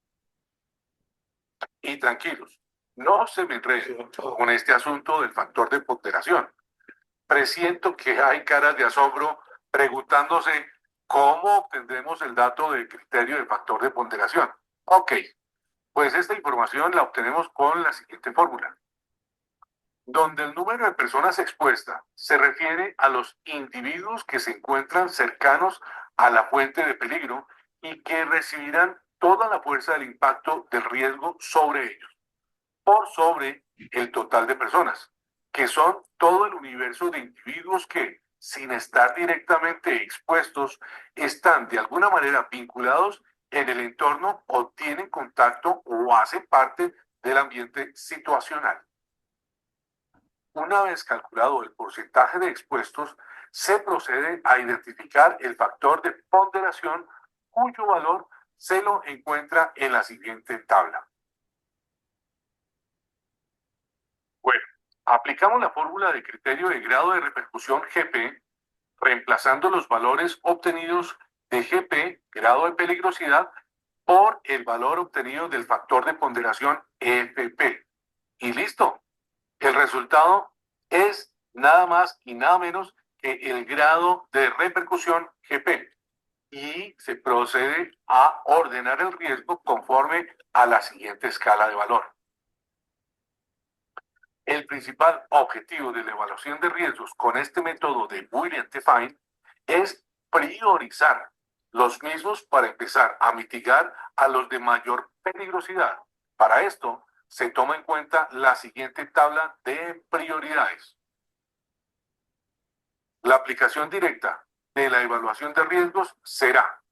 Y tranquilos, no se me enreden con este asunto del factor de ponderación. Presiento que hay caras de asombro preguntándose cómo obtendremos el dato del criterio de factor de ponderación. Ok, pues esta información la obtenemos con la siguiente fórmula, donde el número de personas expuestas se refiere a los individuos que se encuentran cercanos a la fuente de peligro y que recibirán toda la fuerza del impacto del riesgo sobre ellos, por sobre el total de personas, que son todo el universo de individuos que, sin estar directamente expuestos, están de alguna manera vinculados en el entorno o tienen contacto o hacen parte del ambiente situacional. Una vez calculado el porcentaje de expuestos, se procede a identificar el factor de ponderación cuyo valor se lo encuentra en la siguiente tabla. Bueno, aplicamos la fórmula de criterio de grado de repercusión GP, reemplazando los valores obtenidos de GP, grado de peligrosidad, por el valor obtenido del factor de ponderación FP. Y listo. El resultado es nada más y nada menos que el grado de repercusión GP. Y se procede a ordenar el riesgo conforme a la siguiente escala de valor. El principal objetivo de la evaluación de riesgos con este método de William T. Fine es priorizar los mismos para empezar a mitigar a los de mayor peligrosidad. Para esto, se toma en cuenta la siguiente tabla de prioridades. La aplicación directa de la evaluación de riesgos será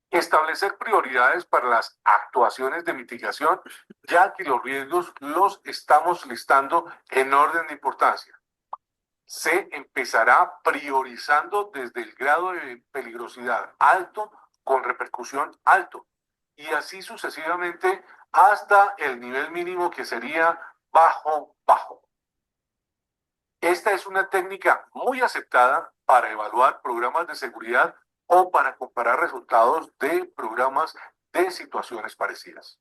establecer prioridades para las actuaciones de mitigación, ya que los riesgos los estamos listando en orden de importancia. Se empezará priorizando desde el grado de peligrosidad alto con repercusión alto y así sucesivamente hasta el nivel mínimo que sería bajo. Esta es una técnica muy aceptada para evaluar programas de seguridad o para comparar resultados de programas de situaciones parecidas.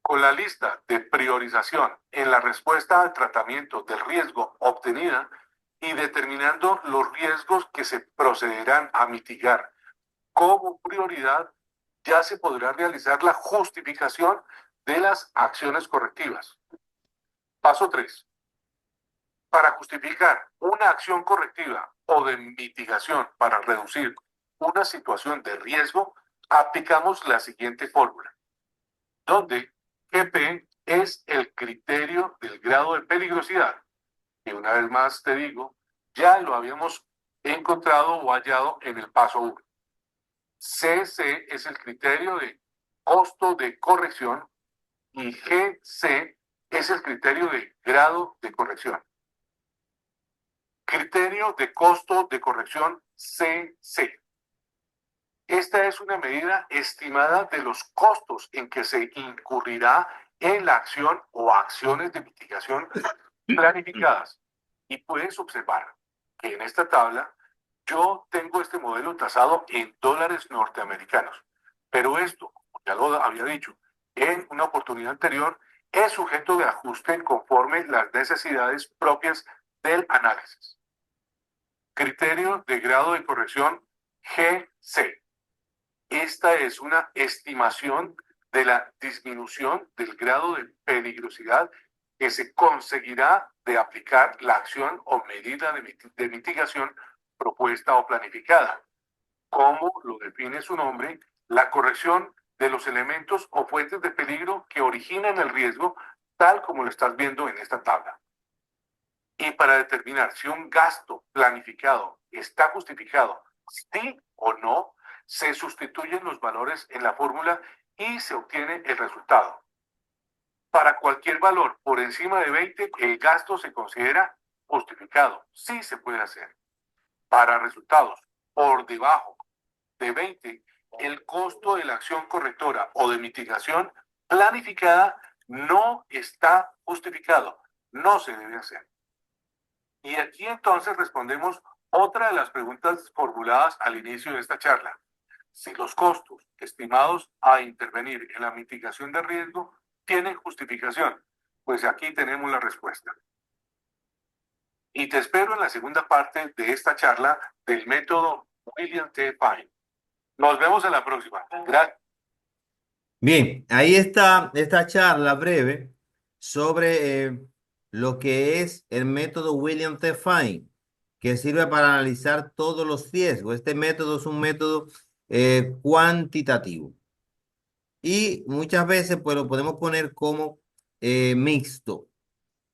Con la lista de priorización en la respuesta al tratamiento del riesgo obtenida y determinando los riesgos que se procederán a mitigar como prioridad, ya se podrá realizar la justificación de las acciones correctivas. Paso 3. Para justificar una acción correctiva o de mitigación para reducir una situación de riesgo, aplicamos la siguiente fórmula, donde GP es el criterio del grado de peligrosidad, que una vez más te digo, ya lo habíamos encontrado o hallado en el paso 1. CC es el criterio de costo de corrección y GC es el criterio de grado de corrección. Criterio de costo de corrección CC. Esta es una medida estimada de los costos en que se incurrirá en la acción o acciones de mitigación planificadas. Y puedes observar que en esta tabla yo tengo este modelo tasado en dólares norteamericanos. Pero esto, como ya lo había dicho en una oportunidad anterior, es sujeto de ajuste conforme las necesidades propias del análisis. Criterio de grado de corrección GC. Esta es una estimación de la disminución del grado de peligrosidad que se conseguirá de aplicar la acción o medida de mitigación propuesta o planificada. Como lo define su nombre, la corrección de los elementos o fuentes de peligro que originan el riesgo, tal como lo estás viendo en esta tabla. Y para determinar si un gasto planificado está justificado, sí o no, se sustituyen los valores en la fórmula y se obtiene el resultado. Para cualquier valor por encima de 20, el gasto se considera justificado. Sí se puede hacer. Para resultados por debajo de 20, el costo de la acción correctora o de mitigación planificada no está justificado. No se debe hacer. Y aquí entonces respondemos otra de las preguntas formuladas al inicio de esta charla. Si los costos estimados a intervenir en la mitigación de riesgo tienen justificación, pues aquí tenemos la respuesta. Y te espero en la segunda parte de esta charla del método William T. Fine. Nos vemos en la próxima. Gracias. Bien, ahí está esta charla breve sobre lo que es el método William T. Fine, que sirve para analizar todos los riesgos. Este método es un método cuantitativo y muchas veces pues lo podemos poner como mixto,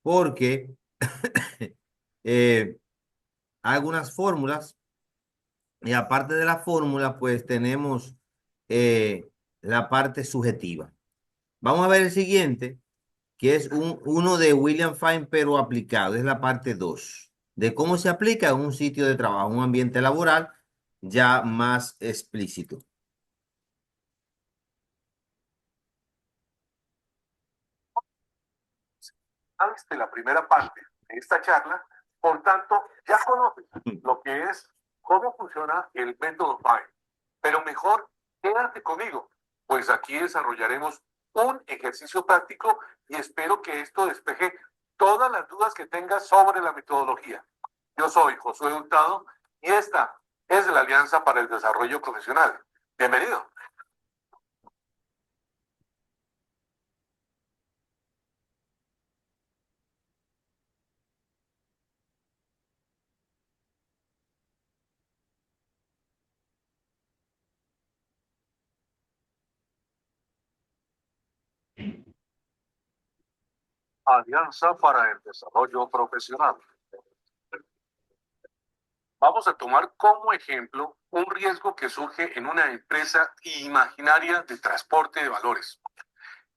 porque hay algunas fórmulas y aparte de la fórmula pues tenemos la parte subjetiva. Vamos a ver el siguiente, que es uno de William Fine, pero aplicado. Es la parte 2, de cómo se aplica en un sitio de trabajo, un ambiente laboral ya más explícito. De la primera parte de esta charla, por tanto, ya conoces lo que es, cómo funciona el método Fine. Pero mejor, quédate conmigo, pues aquí desarrollaremos un ejercicio práctico y espero que esto despeje todas las dudas que tengas sobre la metodología. Yo soy Josué Hurtado y esta es la Alianza para el Desarrollo Profesional. Bienvenido. Alianza para el Desarrollo Profesional. Vamos a tomar como ejemplo un riesgo que surge en una empresa imaginaria de transporte de valores.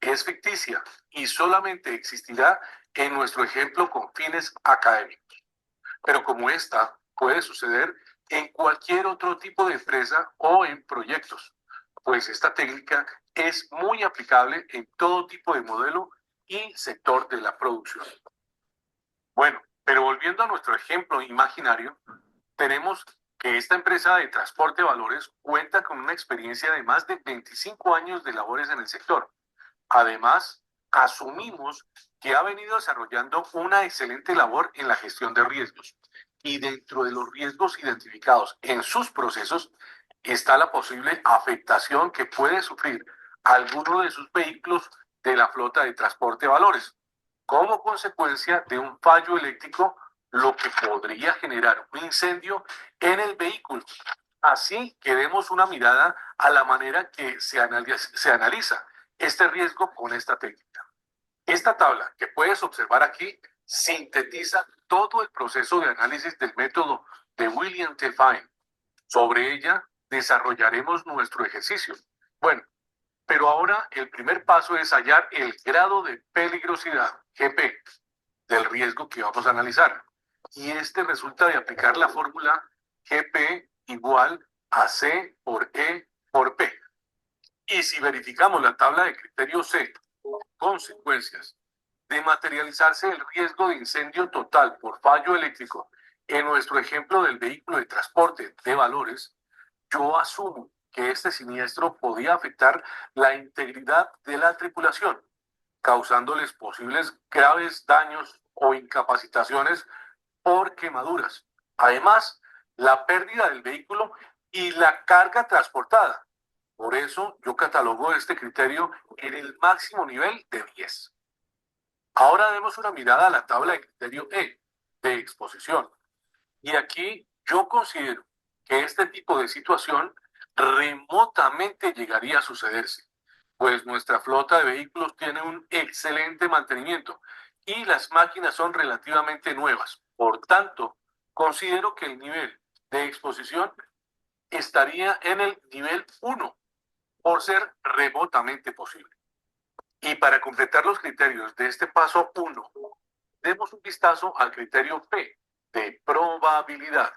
Es ficticia y solamente existirá en nuestro ejemplo con fines académicos. Pero como esta puede suceder en cualquier otro tipo de empresa o en proyectos, pues esta técnica es muy aplicable en todo tipo de modelo y sector de la producción. Bueno, pero volviendo a nuestro ejemplo imaginario, tenemos que esta empresa de transporte de valores cuenta con una experiencia de más de 25 años de labores en el sector. Además, asumimos que ha venido desarrollando una excelente labor en la gestión de riesgos. Y dentro de los riesgos identificados en sus procesos está la posible afectación que puede sufrir alguno de sus vehículos de la flota de transporte de valores, como consecuencia de un fallo eléctrico, lo que podría generar un incendio en el vehículo. Así que demos una mirada a la manera que se analiza este riesgo con esta técnica. Esta tabla que puedes observar aquí sintetiza todo el proceso de análisis del método de William T. Fine. Sobre ella desarrollaremos nuestro ejercicio. Bueno, pero ahora el primer paso es hallar el grado de peligrosidad, GP, del riesgo que vamos a analizar. Y este resulta de aplicar la fórmula GP igual a C por E por P. Y si verificamos la tabla de criterio C, consecuencias de materializarse el riesgo de incendio total por fallo eléctrico en nuestro ejemplo del vehículo de transporte de valores, yo asumo que este siniestro podía afectar la integridad de la tripulación, causándoles posibles graves daños o incapacitaciones por quemaduras. Además, la pérdida del vehículo y la carga transportada. Por eso yo catalogo este criterio en el máximo nivel de 10. Ahora demos una mirada a la tabla de criterio E, de exposición. Y aquí yo considero que este tipo de situación remotamente llegaría a sucederse, pues nuestra flota de vehículos tiene un excelente mantenimiento y las máquinas son relativamente nuevas. Por tanto, considero que el nivel de exposición estaría en el nivel 1, por ser remotamente posible. Y para completar los criterios de este paso 1, demos un vistazo al criterio P, de probabilidad.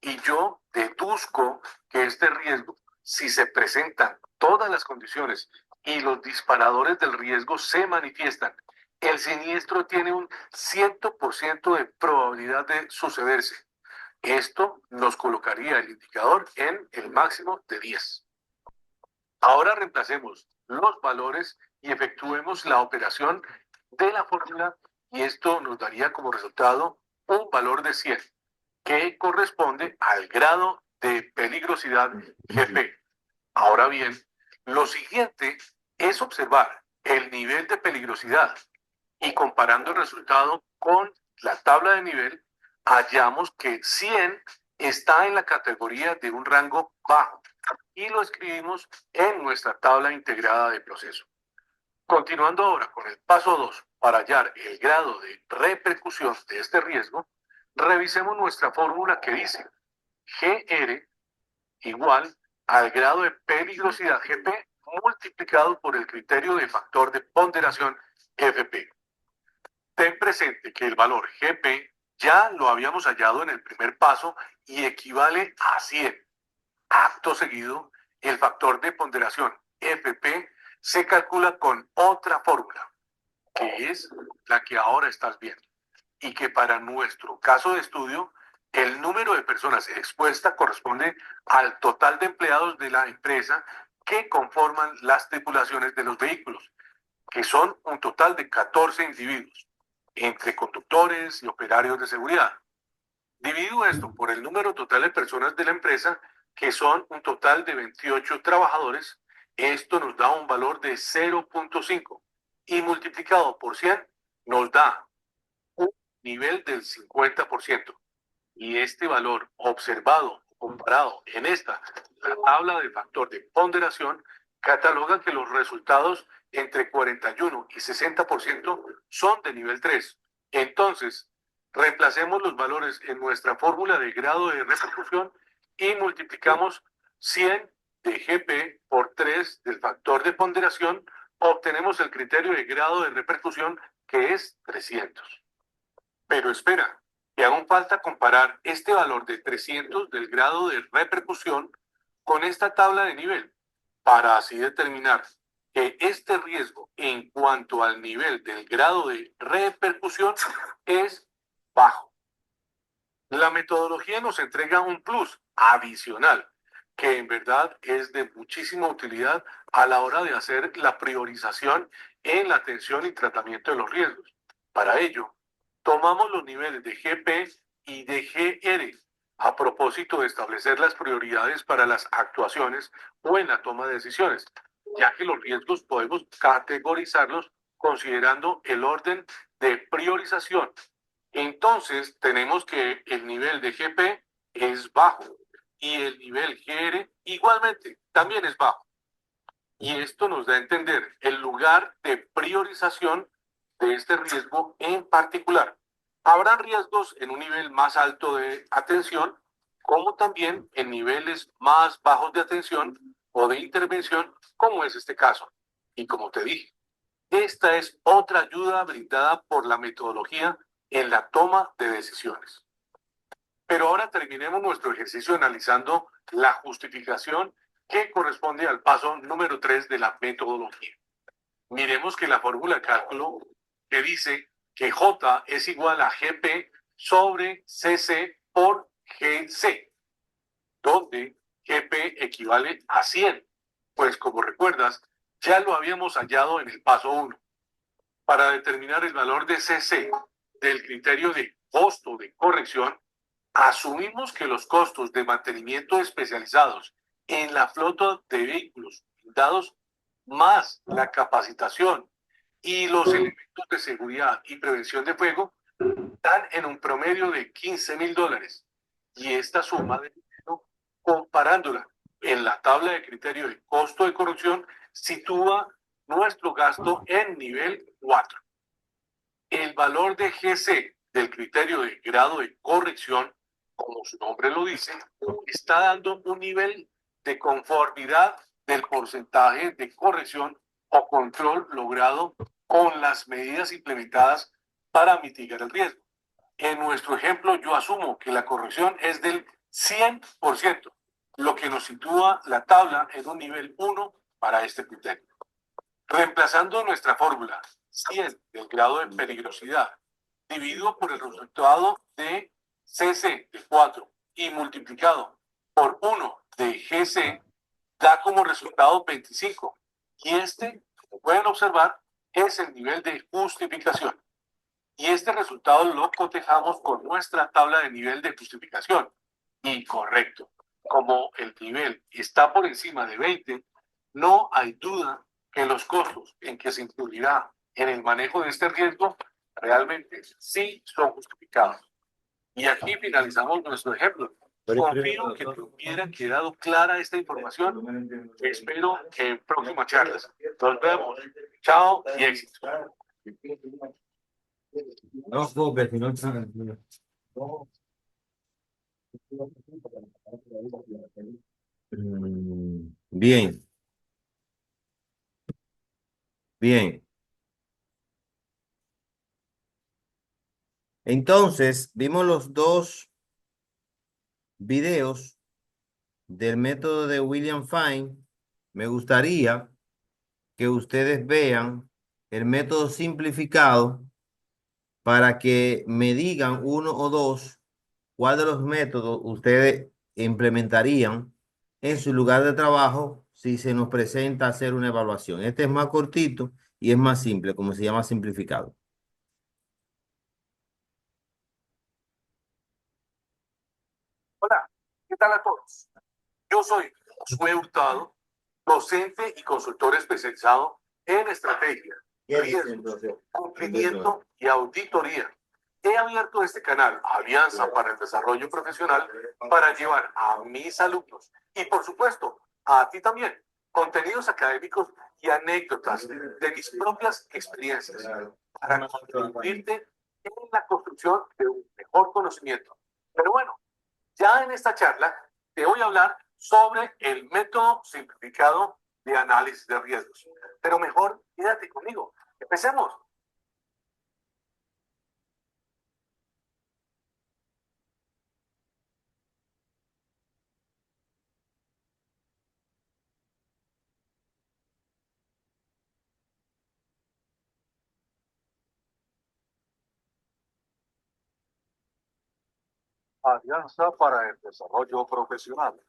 Y yo deduzco que este riesgo, si se presentan todas las condiciones y los disparadores del riesgo se manifiestan, el siniestro tiene un 100% de probabilidad de sucederse. Esto nos colocaría el indicador en el máximo de 10. Ahora reemplacemos los valores y efectuemos la operación de la fórmula y esto nos daría como resultado un valor de 100 que corresponde al grado de peligrosidad GP. Ahora bien, lo siguiente es observar el nivel de peligrosidad y comparando el resultado con la tabla de nivel, hallamos que 100 está en la categoría de un rango bajo y lo escribimos en nuestra tabla integrada de proceso. Continuando ahora con el paso 2 para hallar el grado de repercusión de este riesgo, revisemos nuestra fórmula que dice GR igual al grado de peligrosidad GP multiplicado por el criterio de factor de ponderación FP. Ten presente que el valor GP ya lo habíamos hallado en el primer paso y equivale a 100. Acto seguido, el factor de ponderación FP se calcula con otra fórmula, que es la que ahora estás viendo, y que para nuestro caso de estudio El número de personas expuestas corresponde al total de empleados de la empresa que conforman las tripulaciones de los vehículos, que son un total de 14 individuos, entre conductores y operarios de seguridad. Divido esto por el número total de personas de la empresa, que son un total de 28 trabajadores. Esto nos da un valor de 0.5 y multiplicado por 100 nos da un nivel del 50%. Y este valor observado, comparado en esta, la tabla del factor de ponderación, cataloga que los resultados entre 41 y 60% son de nivel 3. Entonces, reemplacemos los valores en nuestra fórmula de grado de repercusión y multiplicamos 100 de GP por 3 del factor de ponderación, obtenemos el criterio de grado de repercusión, que es 300. Pero espera, que aún falta comparar este valor de 300 del grado de repercusión con esta tabla de nivel, para así determinar que este riesgo en cuanto al nivel del grado de repercusión es bajo. La metodología nos entrega un plus adicional, que en verdad es de muchísima utilidad a la hora de hacer la priorización en la atención y tratamiento de los riesgos. Para ello, tomamos los niveles de GP y de GR a propósito de establecer las prioridades para las actuaciones o en la toma de decisiones, ya que los riesgos podemos categorizarlos considerando el orden de priorización. Entonces, tenemos que el nivel de GP es bajo y el nivel GR igualmente también es bajo. Y esto nos da a entender el lugar de priorización de este riesgo en particular. Habrá riesgos en un nivel más alto de atención, como también en niveles más bajos de atención o de intervención, como es este caso. Y como te dije, esta es otra ayuda brindada por la metodología en la toma de decisiones. Pero ahora terminemos nuestro ejercicio analizando la justificación que corresponde al paso número 3 de la metodología. Miremos que la fórmula de cálculo que dice que J es igual a GP sobre CC por GC, donde GP equivale a 100, pues como recuerdas, ya lo habíamos hallado en el paso 1. Para determinar el valor de CC del criterio de costo de corrección, asumimos que los costos de mantenimiento especializados en la flota de vehículos blindados, más la capacitación y los elementos de seguridad y prevención de fuego, dan en un promedio de $15,000. Y esta suma de dinero, comparándola en la tabla de criterio de costo de corrección, sitúa nuestro gasto en nivel 4. El valor de GC del criterio de grado de corrección, como su nombre lo dice, está dando un nivel de conformidad del porcentaje de corrección o control logrado con las medidas implementadas para mitigar el riesgo. En nuestro ejemplo, yo asumo que la corrección es del 100%, lo que nos sitúa la tabla en un nivel 1 para este criterio. Reemplazando nuestra fórmula 100 del grado de peligrosidad dividido por el resultado de CC de 4 y multiplicado por 1 de GC, da como resultado 25. Y este, como pueden observar, es el nivel de justificación. Y este resultado lo cotejamos con nuestra tabla de nivel de justificación. Y correcto, como el nivel está por encima de 20, no hay duda que los costos en que se incluirá en el manejo de este riesgo realmente sí son justificados. Y aquí finalizamos nuestro ejemplo. Confío que te hubiera quedado clara esta información. Espero que en próximas charlas. Nos vemos. Chao y éxito. No, Jope, si no Bien, bien. Entonces, vimos los dos videos del método de William Fine. Me gustaría que ustedes vean el método simplificado para que me digan uno o dos cuál de los métodos ustedes implementarían en su lugar de trabajo si se nos presenta hacer una evaluación. Este es más cortito y es más simple, como se llama simplificado. Hola, ¿qué tal a todos? Yo soy Josué Hurtado, docente y consultor especializado en estrategia, riesgos, cumplimiento y auditoría. He abierto este canal, Alianza para el Desarrollo Profesional, para llevar a mis alumnos y, por supuesto, a ti también, contenidos académicos y anécdotas de mis propias experiencias para contribuirte en la construcción de un mejor conocimiento. Pero bueno, ya en esta charla te voy a hablar sobre el método simplificado de análisis de riesgos. Pero mejor, quédate conmigo. Empecemos. Alianza para el Desarrollo Profesional.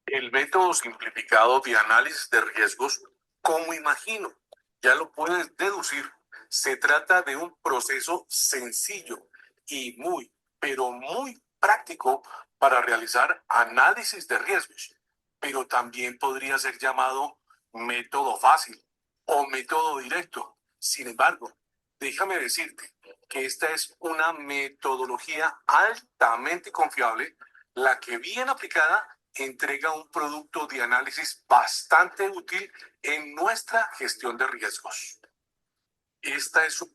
El método simplificado de análisis de riesgos, como imagino, ya lo puedes deducir, se trata de un proceso sencillo y muy, pero muy práctico para realizar análisis de riesgos, pero también podría ser llamado método fácil o método directo. Sin embargo, déjame decirte que esta es una metodología altamente confiable, la que bien aplicada entrega un producto de análisis bastante útil en nuestra gestión de riesgos. Esta es su...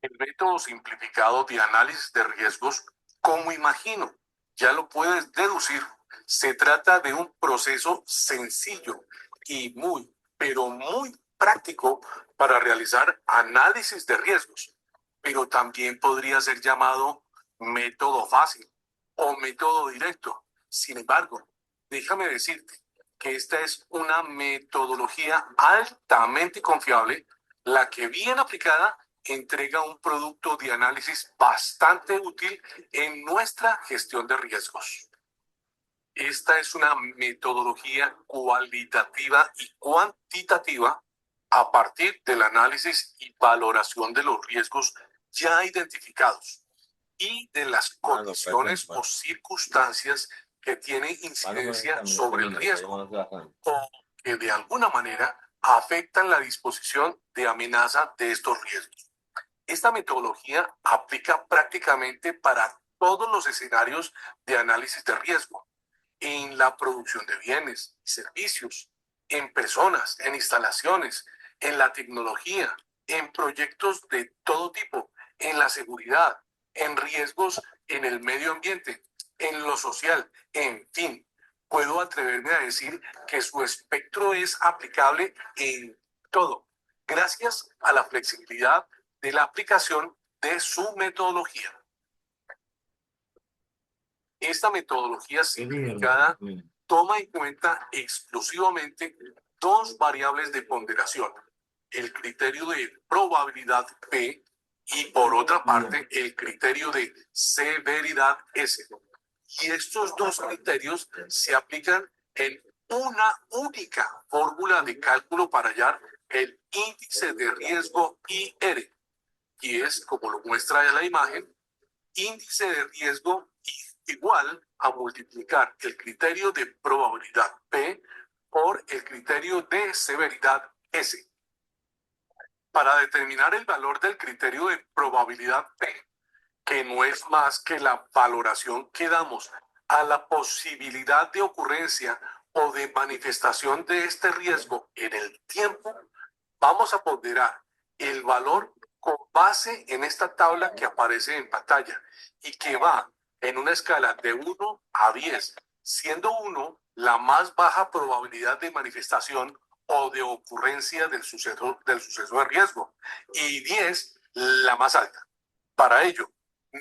El método simplificado de análisis de riesgos, como imagino, ya lo puedes deducir, se trata de un proceso sencillo y muy, pero muy práctico para realizar análisis de riesgos, pero también podría ser llamado método fácil o método directo. Sin embargo, déjame decirte que esta es una metodología altamente confiable, la que bien aplicada entrega un producto de análisis bastante útil en nuestra gestión de riesgos. Esta es una metodología cualitativa y cuantitativa a partir del análisis y valoración de los riesgos ya identificados y de las condiciones o circunstancias que tienen incidencia sobre el riesgo o que de alguna manera afectan la disposición de amenaza de estos riesgos. Esta metodología aplica prácticamente para todos los escenarios de análisis de riesgo, en la producción de bienes y servicios, en personas, en instalaciones, en la tecnología, en proyectos de todo tipo, en la seguridad, en riesgos en el medio ambiente, en lo social, en fin. Puedo atreverme a decir que su espectro es aplicable en todo, gracias a la flexibilidad de la aplicación de su metodología. Esta metodología simplificada toma en cuenta exclusivamente dos variables de ponderación, el criterio de probabilidad P y por otra parte el criterio de severidad S. Y estos dos criterios se aplican en una única fórmula de cálculo para hallar el índice de riesgo IR, y es, como lo muestra la imagen, índice de riesgo igual a multiplicar el criterio de probabilidad P por el criterio de severidad S. Para determinar el valor del criterio de probabilidad P, que no es más que la valoración que damos a la posibilidad de ocurrencia o de manifestación de este riesgo en el tiempo, vamos a ponderar el valor con base en esta tabla que aparece en pantalla y que va en una escala de 1 a 10, siendo 1 la más baja probabilidad de manifestación o de ocurrencia del suceso de riesgo y 10 la más alta. Para ello,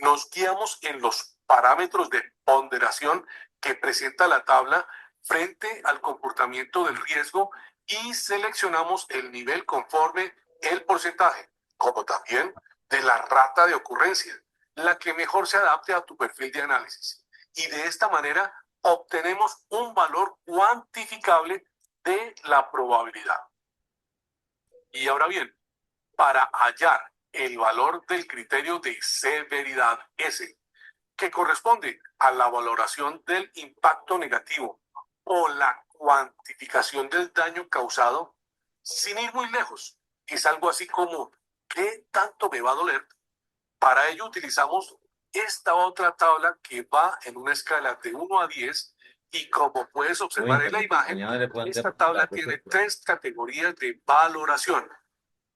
nos guiamos en los parámetros de ponderación que presenta la tabla frente al comportamiento del riesgo y seleccionamos el nivel conforme el porcentaje, como también de la rata de ocurrencia, la que mejor se adapte a tu perfil de análisis. Y de esta manera obtenemos un valor cuantificable de la probabilidad. Y ahora bien, para hallar el valor del criterio de severidad S, que corresponde a la valoración del impacto negativo o la cuantificación del daño causado, sin ir muy lejos, es algo así como ¿qué tanto me va a doler? Para ello utilizamos esta otra tabla que va en una escala de 1 a 10 y como puedes observar en la imagen, esta tabla tiene 3 categorías de valoración: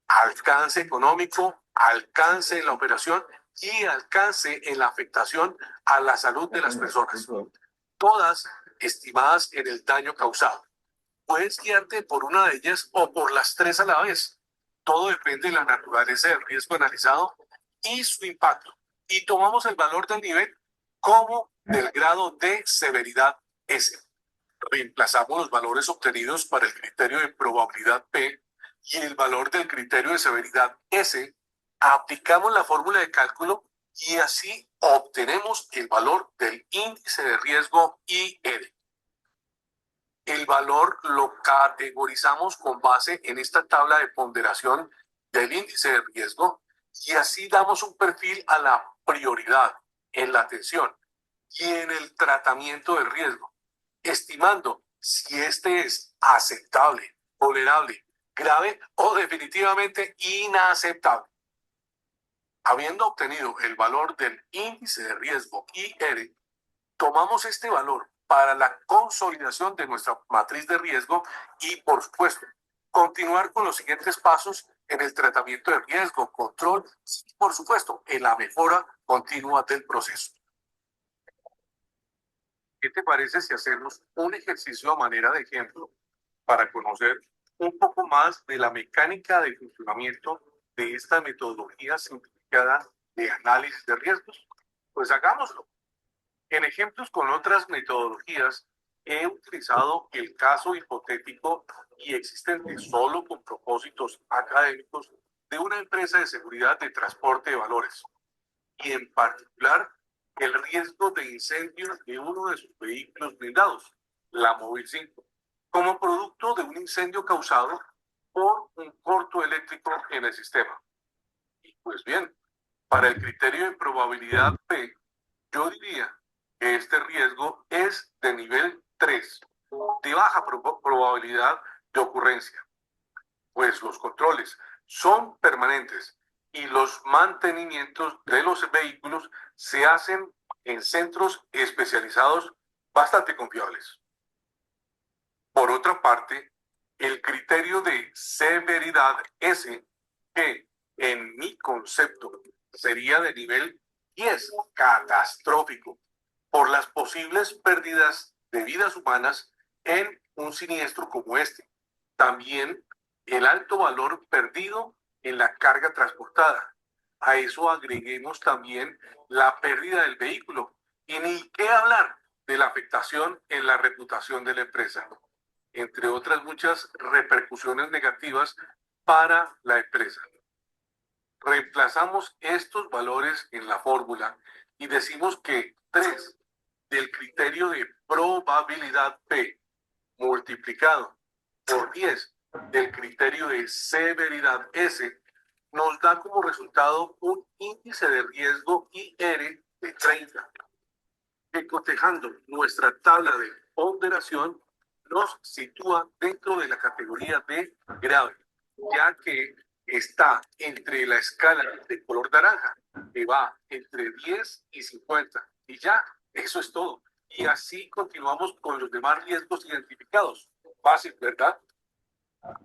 alcance económico, alcance en la operación y alcance en la afectación a la salud de las personas, todas estimadas en el daño causado. Puedes guiarte por una de ellas o por las 3 a la vez. Todo depende de la naturaleza del riesgo analizado y su impacto. Y tomamos el valor del nivel como del grado de severidad S. Reemplazamos los valores obtenidos para el criterio de probabilidad P y el valor del criterio de severidad S, aplicamos la fórmula de cálculo y así obtenemos el valor del índice de riesgo IR. El valor lo categorizamos con base en esta tabla de ponderación del índice de riesgo y así damos un perfil a la prioridad en la atención y en el tratamiento del riesgo, estimando si este es aceptable, tolerable, grave o definitivamente inaceptable. Habiendo obtenido el valor del índice de riesgo IR, tomamos este valor para la consolidación de nuestra matriz de riesgo y, por supuesto, continuar con los siguientes pasos en el tratamiento de riesgo, control y, por supuesto, en la mejora continua del proceso. ¿Qué te parece si hacemos un ejercicio a manera de ejemplo para conocer un poco más de la mecánica de funcionamiento de esta metodología simplificada de análisis de riesgos? Pues hagámoslo. En ejemplos con otras metodologías, he utilizado el caso hipotético y existente solo con propósitos académicos de una empresa de seguridad de transporte de valores y en particular el riesgo de incendio de uno de sus vehículos blindados, la Móvil 5, como producto de un incendio causado por un corto eléctrico en el sistema. Y pues bien, para el criterio de probabilidad P, yo diría que este riesgo es de nivel 3, de baja probabilidad de ocurrencia, pues los controles son permanentes y los mantenimientos de los vehículos se hacen en centros especializados bastante confiables. Por otra parte, el criterio de severidad S, que en mi concepto sería de nivel 10, catastrófico, por las posibles pérdidas de vidas humanas en un siniestro como este. También el alto valor perdido en la carga transportada. A eso agreguemos también la pérdida del vehículo. Y ni qué hablar de la afectación en la reputación de la empresa, entre otras muchas repercusiones negativas para la empresa. Reemplazamos estos valores en la fórmula y decimos que 3 del criterio de probabilidad P multiplicado por 10 del criterio de severidad S nos da como resultado un índice de riesgo IR de 30, que cotejando nuestra tabla de ponderación nos sitúa dentro de la categoría de grave, ya que está entre la escala de color naranja, que va entre 10 y 50, y ya, eso es todo. Y así continuamos con los demás riesgos identificados. Fácil, ¿verdad?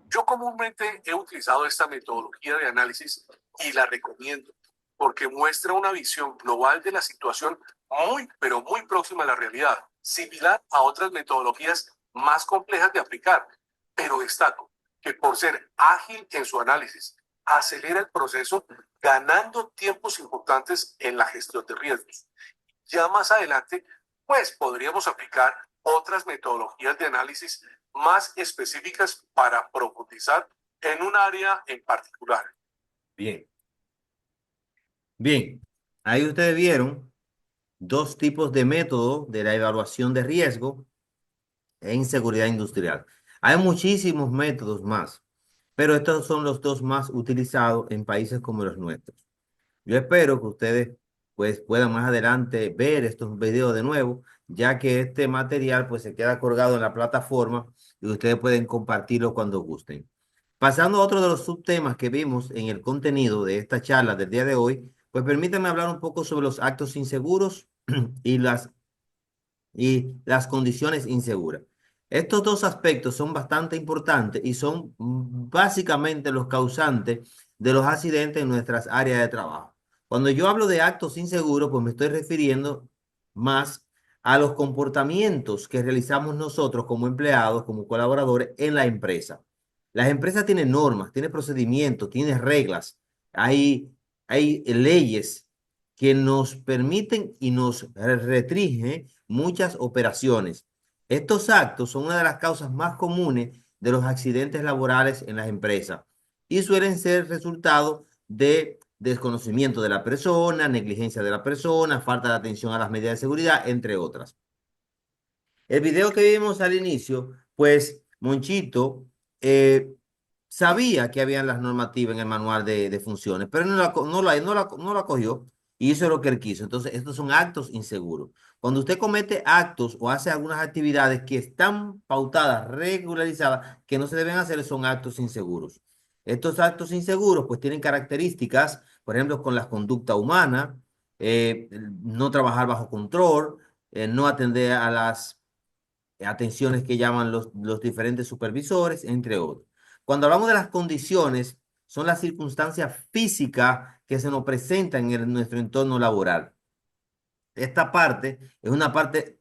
Yo comúnmente he utilizado esta metodología de análisis y la recomiendo porque muestra una visión global de la situación muy, pero muy próxima a la realidad, similar a otras metodologías más complejas de aplicar, pero destaco que por ser ágil en su análisis, acelera el proceso ganando tiempos importantes en la gestión de riesgos. Ya más adelante, pues podríamos aplicar otras metodologías de análisis más específicas para profundizar en un área en particular. Bien. Bien, ahí ustedes vieron dos tipos de método de la evaluación de riesgo en seguridad industrial. Hay muchísimos métodos más, pero estos son los dos más utilizados en países como los nuestros. Yo espero que ustedes pues puedan más adelante ver estos videos de nuevo, ya que este material pues se queda colgado en la plataforma y ustedes pueden compartirlo cuando gusten. Pasando a otro de los subtemas que vimos en el contenido de esta charla del día de hoy, pues permítanme hablar un poco sobre los actos inseguros y las condiciones inseguras. Estos dos aspectos son bastante importantes y son básicamente los causantes de los accidentes en nuestras áreas de trabajo. Cuando yo hablo de actos inseguros, pues me estoy refiriendo más a los comportamientos que realizamos nosotros como empleados, como colaboradores en la empresa. Las empresas tienen normas, tienen procedimientos, tienen reglas, hay leyes que nos permiten y nos restringen muchas operaciones. Estos actos son una de las causas más comunes de los accidentes laborales en las empresas y suelen ser resultado de desconocimiento de la persona, negligencia de la persona, falta de atención a las medidas de seguridad, entre otras. El video que vimos al inicio, pues Monchito eh, sabía que habían las normativas en el manual de funciones, pero no la cogió y hizo lo que él quiso. Entonces, estos son actos inseguros. Cuando usted comete actos o hace algunas actividades que están pautadas, regularizadas, que no se deben hacer, son actos inseguros. Estos actos inseguros, pues, tienen características, por ejemplo, con la conducta humana, no trabajar bajo control, no atender a las atenciones que llaman los diferentes supervisores, entre otros. Cuando hablamos de las condiciones, son las circunstancias físicas que se nos presentan en nuestro entorno laboral. Esta parte es una parte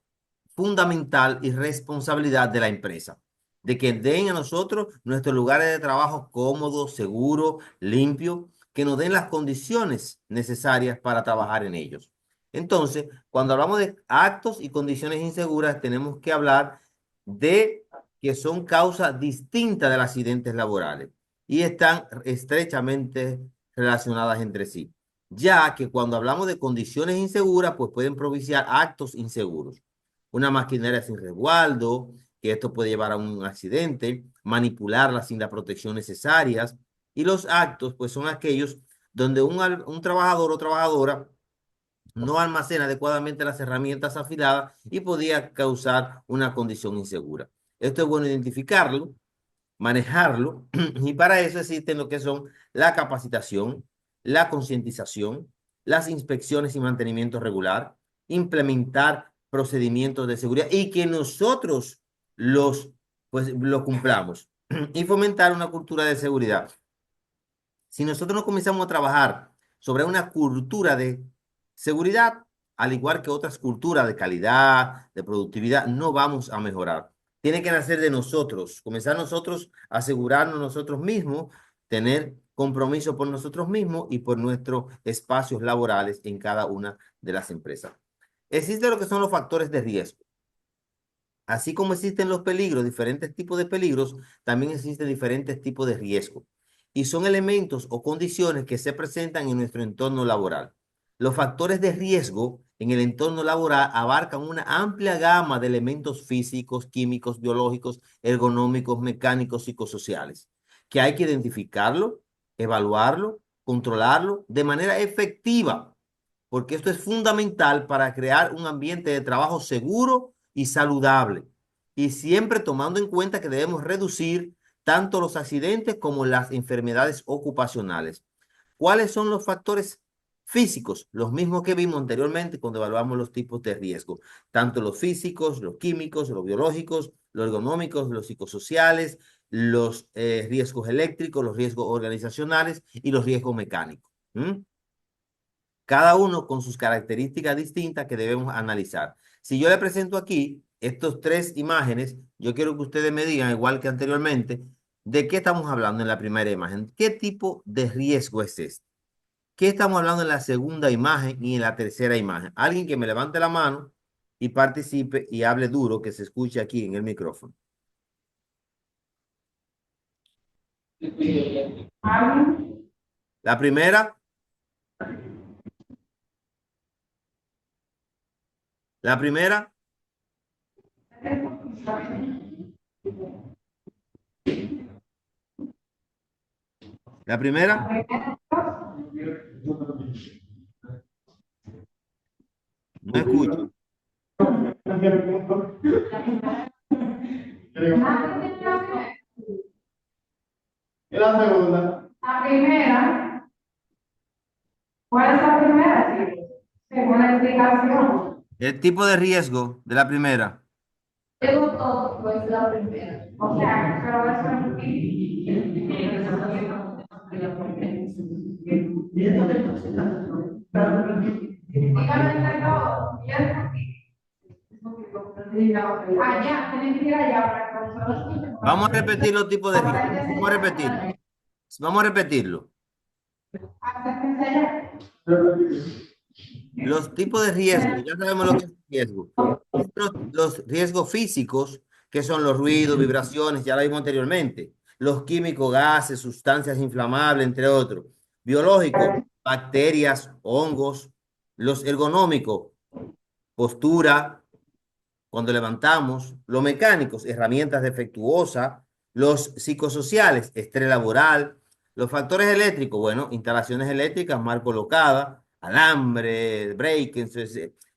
fundamental y responsabilidad de la empresa, de que den a nosotros nuestros lugares de trabajo cómodos, seguros, limpios, que nos den las condiciones necesarias para trabajar en ellos. Entonces, cuando hablamos de actos y condiciones inseguras, tenemos que hablar de que son causas distintas de los accidentes laborales y están estrechamente relacionadas entre sí, ya que cuando hablamos de condiciones inseguras, pues pueden propiciar actos inseguros. Una maquinaria sin resguardo, que esto puede llevar a un accidente, manipularla sin la protección necesaria. Y los actos, pues son aquellos donde un trabajador o trabajadora no almacena adecuadamente las herramientas afiladas y podría causar una condición insegura. Esto es bueno identificarlo, manejarlo, y para eso existen lo que son la capacitación, la concientización, las inspecciones y mantenimiento regular, implementar procedimientos de seguridad y que nosotros lo cumplamos y fomentar una cultura de seguridad. Si nosotros no comenzamos a trabajar sobre una cultura de seguridad, al igual que otras culturas de calidad, de productividad, no vamos a mejorar. Tiene que nacer de nosotros, comenzar nosotros a asegurarnos nosotros mismos, tener compromiso por nosotros mismos y por nuestros espacios laborales en cada una de las empresas. Existen lo que son los factores de riesgo. Así como existen los peligros, diferentes tipos de peligros, también existen diferentes tipos de riesgo. Y son elementos o condiciones que se presentan en nuestro entorno laboral. Los factores de riesgo en el entorno laboral abarcan una amplia gama de elementos físicos, químicos, biológicos, ergonómicos, mecánicos, psicosociales, que hay que identificarlo, evaluarlo, controlarlo de manera efectiva, porque esto es fundamental para crear un ambiente de trabajo seguro y saludable, y siempre tomando en cuenta que debemos reducir tanto los accidentes como las enfermedades ocupacionales. ¿Cuáles son los factores físicos? Los mismos que vimos anteriormente cuando evaluamos los tipos de riesgo, tanto los físicos, los químicos, los biológicos, los ergonómicos, los psicosociales, los riesgos eléctricos, los riesgos organizacionales y los riesgos mecánicos. Cada uno con sus características distintas que debemos analizar. Si yo le presento aquí estos tres imágenes, yo quiero que ustedes me digan, igual que anteriormente, de qué estamos hablando en la primera imagen. ¿Qué tipo de riesgo es este? ¿Qué estamos hablando en la segunda imagen y en la tercera imagen? Alguien que me levante la mano y participe y hable duro, que se escuche aquí en el micrófono. La primera. La primera. La primera. No escucho. ¿Y la segunda? La primera, ¿cuál es la primera? Sí, según la explicación. El tipo de riesgo de la primera. Tengo todo, pues la primera. O sea, pero eso es dígame todo, allá, tienen que ir allá para que nosotros. Vamos a repetir los tipos de riesgo. Vamos a repetirlo. Vamos a repetirlo. Acérquense allá. Los tipos de riesgo, ya sabemos lo que es riesgo. Los riesgos físicos, que son los ruidos, vibraciones, ya lo vimos anteriormente. Los químicos, gases, sustancias inflamables, entre otros. Biológicos, bacterias, hongos. Los ergonómicos, postura, cuando levantamos. Los mecánicos, herramientas defectuosas. Los psicosociales, estrés laboral. Los factores eléctricos, bueno, instalaciones eléctricas mal colocadas, alambre, break.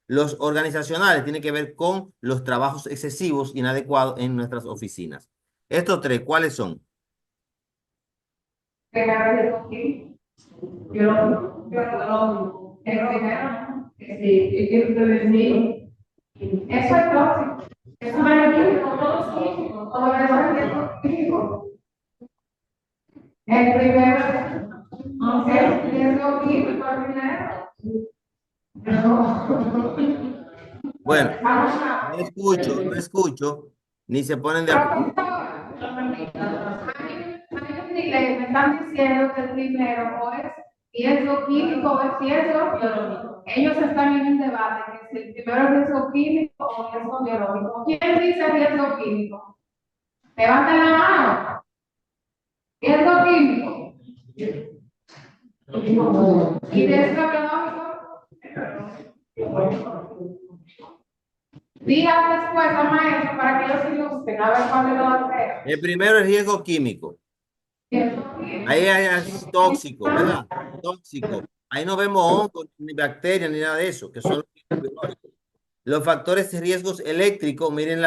Los organizacionales tienen que ver con los trabajos excesivos, inadecuados en nuestras oficinas. Estos tres, ¿cuáles son? Yo el primero, sí, eso es tóxico. Eso no es químico, todo es químico, todo es químico. El primero, el riesgo químico primero. Bueno, Vamos a. no escucho, ni se ponen de acuerdo. Me están diciendo que el primero es riesgo químico o es riesgo biológico. Ellos están en un debate que si el primero es riesgo químico o riesgo biológico. ¿Quién dice riesgo químico? Levanten la mano. Riesgo químico. ¿Y riesgo biológico? Diga después al maestro para que ellos ilustren a ver cuál es lo que El primero es riesgo químico. Ahí es tóxico, ¿verdad? Tóxico. Ahí no vemos hongos, ni bacterias, ni nada de eso, que son los riesgos biológicos. Los factores de riesgos eléctricos, miren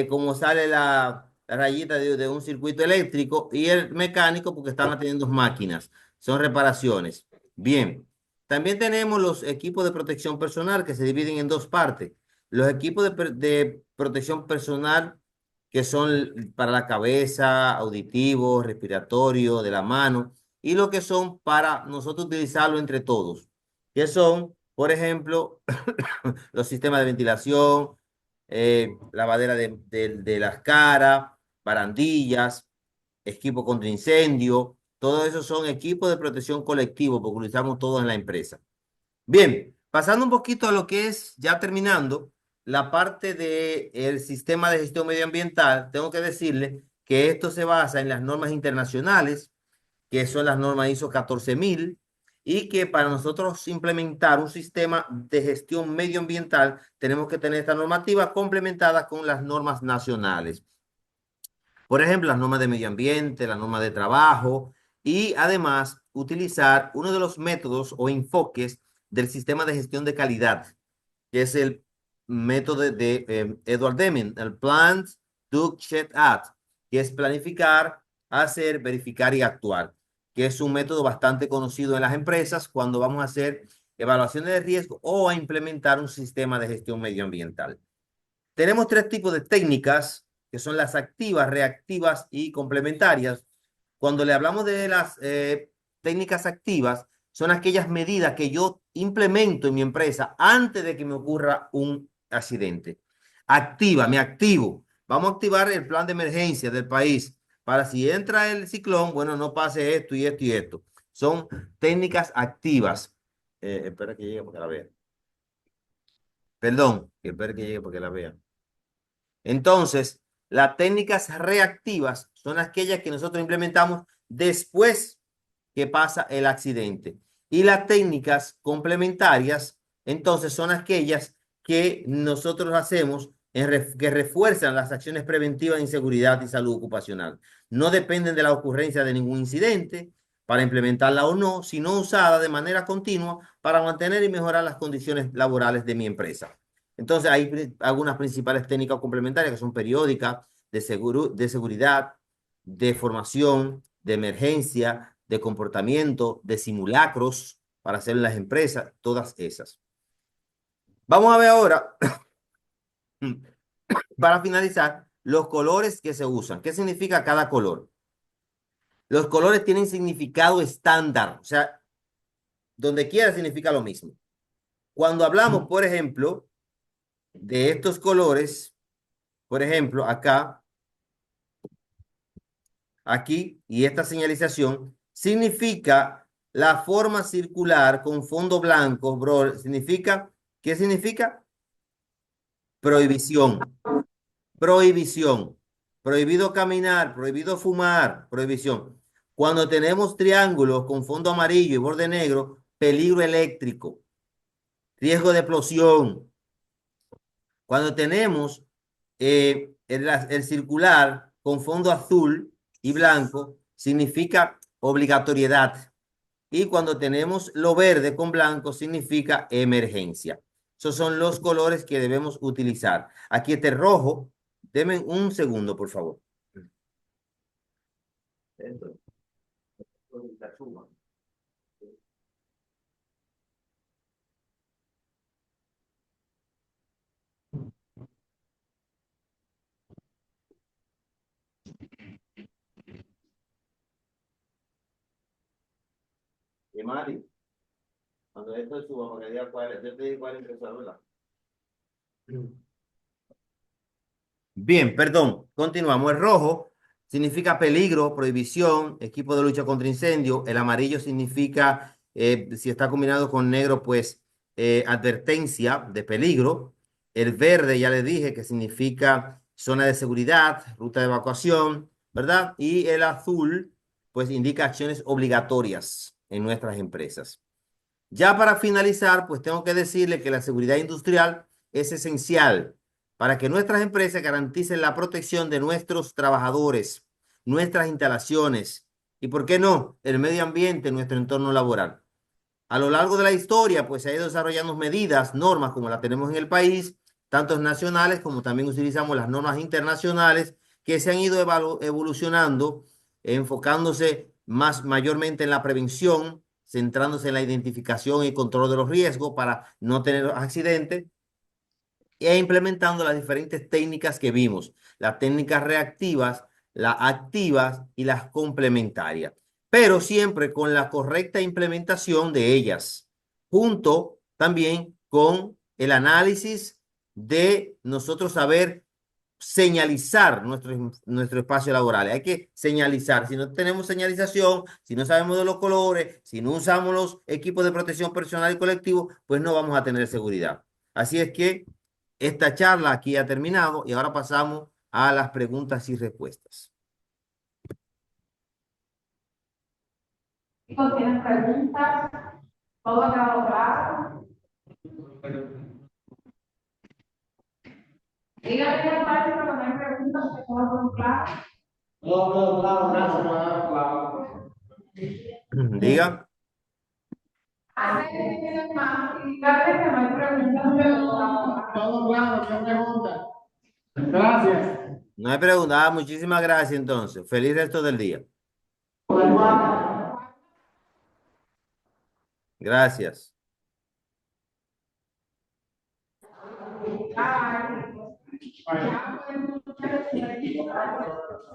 cómo sale la rayita de un circuito eléctrico, y el mecánico porque están atendiendo máquinas, son reparaciones. Bien, también tenemos los equipos de protección personal que se dividen en dos partes. Los equipos de protección personal que son para la cabeza, auditivo, respiratorio, de la mano, y lo que son para nosotros utilizarlo entre todos, que son, por ejemplo, los sistemas de ventilación, lavadera de las caras, barandillas, equipo contra incendio, todo eso son equipos de protección colectivo porque utilizamos todos en la empresa. Bien, pasando un poquito a lo que es, ya terminando, la parte del sistema de gestión medioambiental, tengo que decirle que esto se basa en las normas internacionales, que son las normas ISO 14000, y que para nosotros implementar un sistema de gestión medioambiental tenemos que tener esta normativa complementada con las normas nacionales. Por ejemplo, las normas de medio ambiente, las normas de trabajo, y además utilizar uno de los métodos o enfoques del sistema de gestión de calidad, que es el método de Edward Deming, el Plant, Do, Check, Act, que es planificar, hacer, verificar y actuar, que es un método bastante conocido en las empresas cuando vamos a hacer evaluaciones de riesgo o a implementar un sistema de gestión medioambiental. Tenemos tres tipos de técnicas, que son las activas, reactivas y complementarias. Cuando le hablamos de las técnicas activas, son aquellas medidas que yo implemento en mi empresa antes de que me ocurra un accidente. Activa, me activo. Vamos a activar el plan de emergencia del país para si entra el ciclón, bueno, no pase esto y esto y esto. son técnicas activas. Espera que llegue porque la vea. Perdón, espera que llegue porque la vea. Entonces, las técnicas reactivas son aquellas que nosotros implementamos después que pasa el accidente. Y las técnicas complementarias, entonces, son aquellas que nosotros hacemos que refuerzan las acciones preventivas de inseguridad y salud ocupacional. No dependen de la ocurrencia de ningún incidente para implementarla o no, sino usada de manera continua para mantener y mejorar las condiciones laborales de mi empresa. Entonces, hay algunas principales técnicas complementarias que son periódicas, de seguridad, de formación, de emergencia, de comportamiento, de simulacros para hacer en las empresas, todas esas. Vamos a ver ahora, para finalizar, los colores que se usan. ¿Qué significa cada color? Los colores tienen significado estándar, o sea, donde quiera significa lo mismo. Cuando hablamos, por ejemplo, de estos colores, por ejemplo, acá, aquí, y esta señalización, significa la forma circular con fondo blanco, bro, significa, ¿qué significa? Prohibición, prohibición, prohibido caminar, prohibido fumar, prohibición. Cuando tenemos triángulos con fondo amarillo y borde negro, peligro eléctrico, riesgo de explosión. Cuando tenemos el circular con fondo azul y blanco, significa obligatoriedad. Y cuando tenemos lo verde con blanco, significa emergencia. Esos son los colores que debemos utilizar. Aquí está el rojo. Denme un segundo, por favor. Y Mari, cuando esto suba, porque ya yo te digo cuál empezó, ¿verdad? Bien, perdón. Continuamos. El rojo significa peligro, prohibición, equipo de lucha contra incendio. El amarillo significa, si está combinado con negro, pues advertencia de peligro. El verde, ya les dije, que significa zona de seguridad, ruta de evacuación, ¿verdad? Y el azul, pues indica acciones obligatorias en nuestras empresas. Ya para finalizar, pues tengo que decirle que la seguridad industrial es esencial para que nuestras empresas garanticen la protección de nuestros trabajadores, nuestras instalaciones y, ¿por qué no?, el medio ambiente, nuestro entorno laboral. A lo largo de la historia, pues se ha ido desarrollando medidas, normas como las tenemos en el país, tanto nacionales como también utilizamos las normas internacionales que se han ido evolucionando, enfocándose mayormente en la prevención, centrándose en la identificación y control de los riesgos para no tener accidentes e implementando las diferentes técnicas que vimos, las técnicas reactivas, las activas y las complementarias, pero siempre con la correcta implementación de ellas, junto también con el análisis de nosotros saber señalizar nuestro espacio laboral. Hay que señalizar. Si no tenemos señalización, si no sabemos de los colores, si no usamos los equipos de protección personal y colectivo, pues no vamos a tener seguridad. Así es que esta charla aquí ha terminado y ahora pasamos a las preguntas y respuestas. Chicos, ¿tienen preguntas? ¿Todo ha quedado claro? Díganme qué les parece cuando hay preguntas que todo quedó claro. Todo claro, gracias, claro. Diga. Hace que tienen más y díganme que no hay preguntas que todo quedó claro. Todo claro, ¿qué pregunta? Gracias. No hay preguntas. Ah, muchísimas gracias entonces. Feliz resto del día. Gracias. Ay, ya, pues, muchas gracias.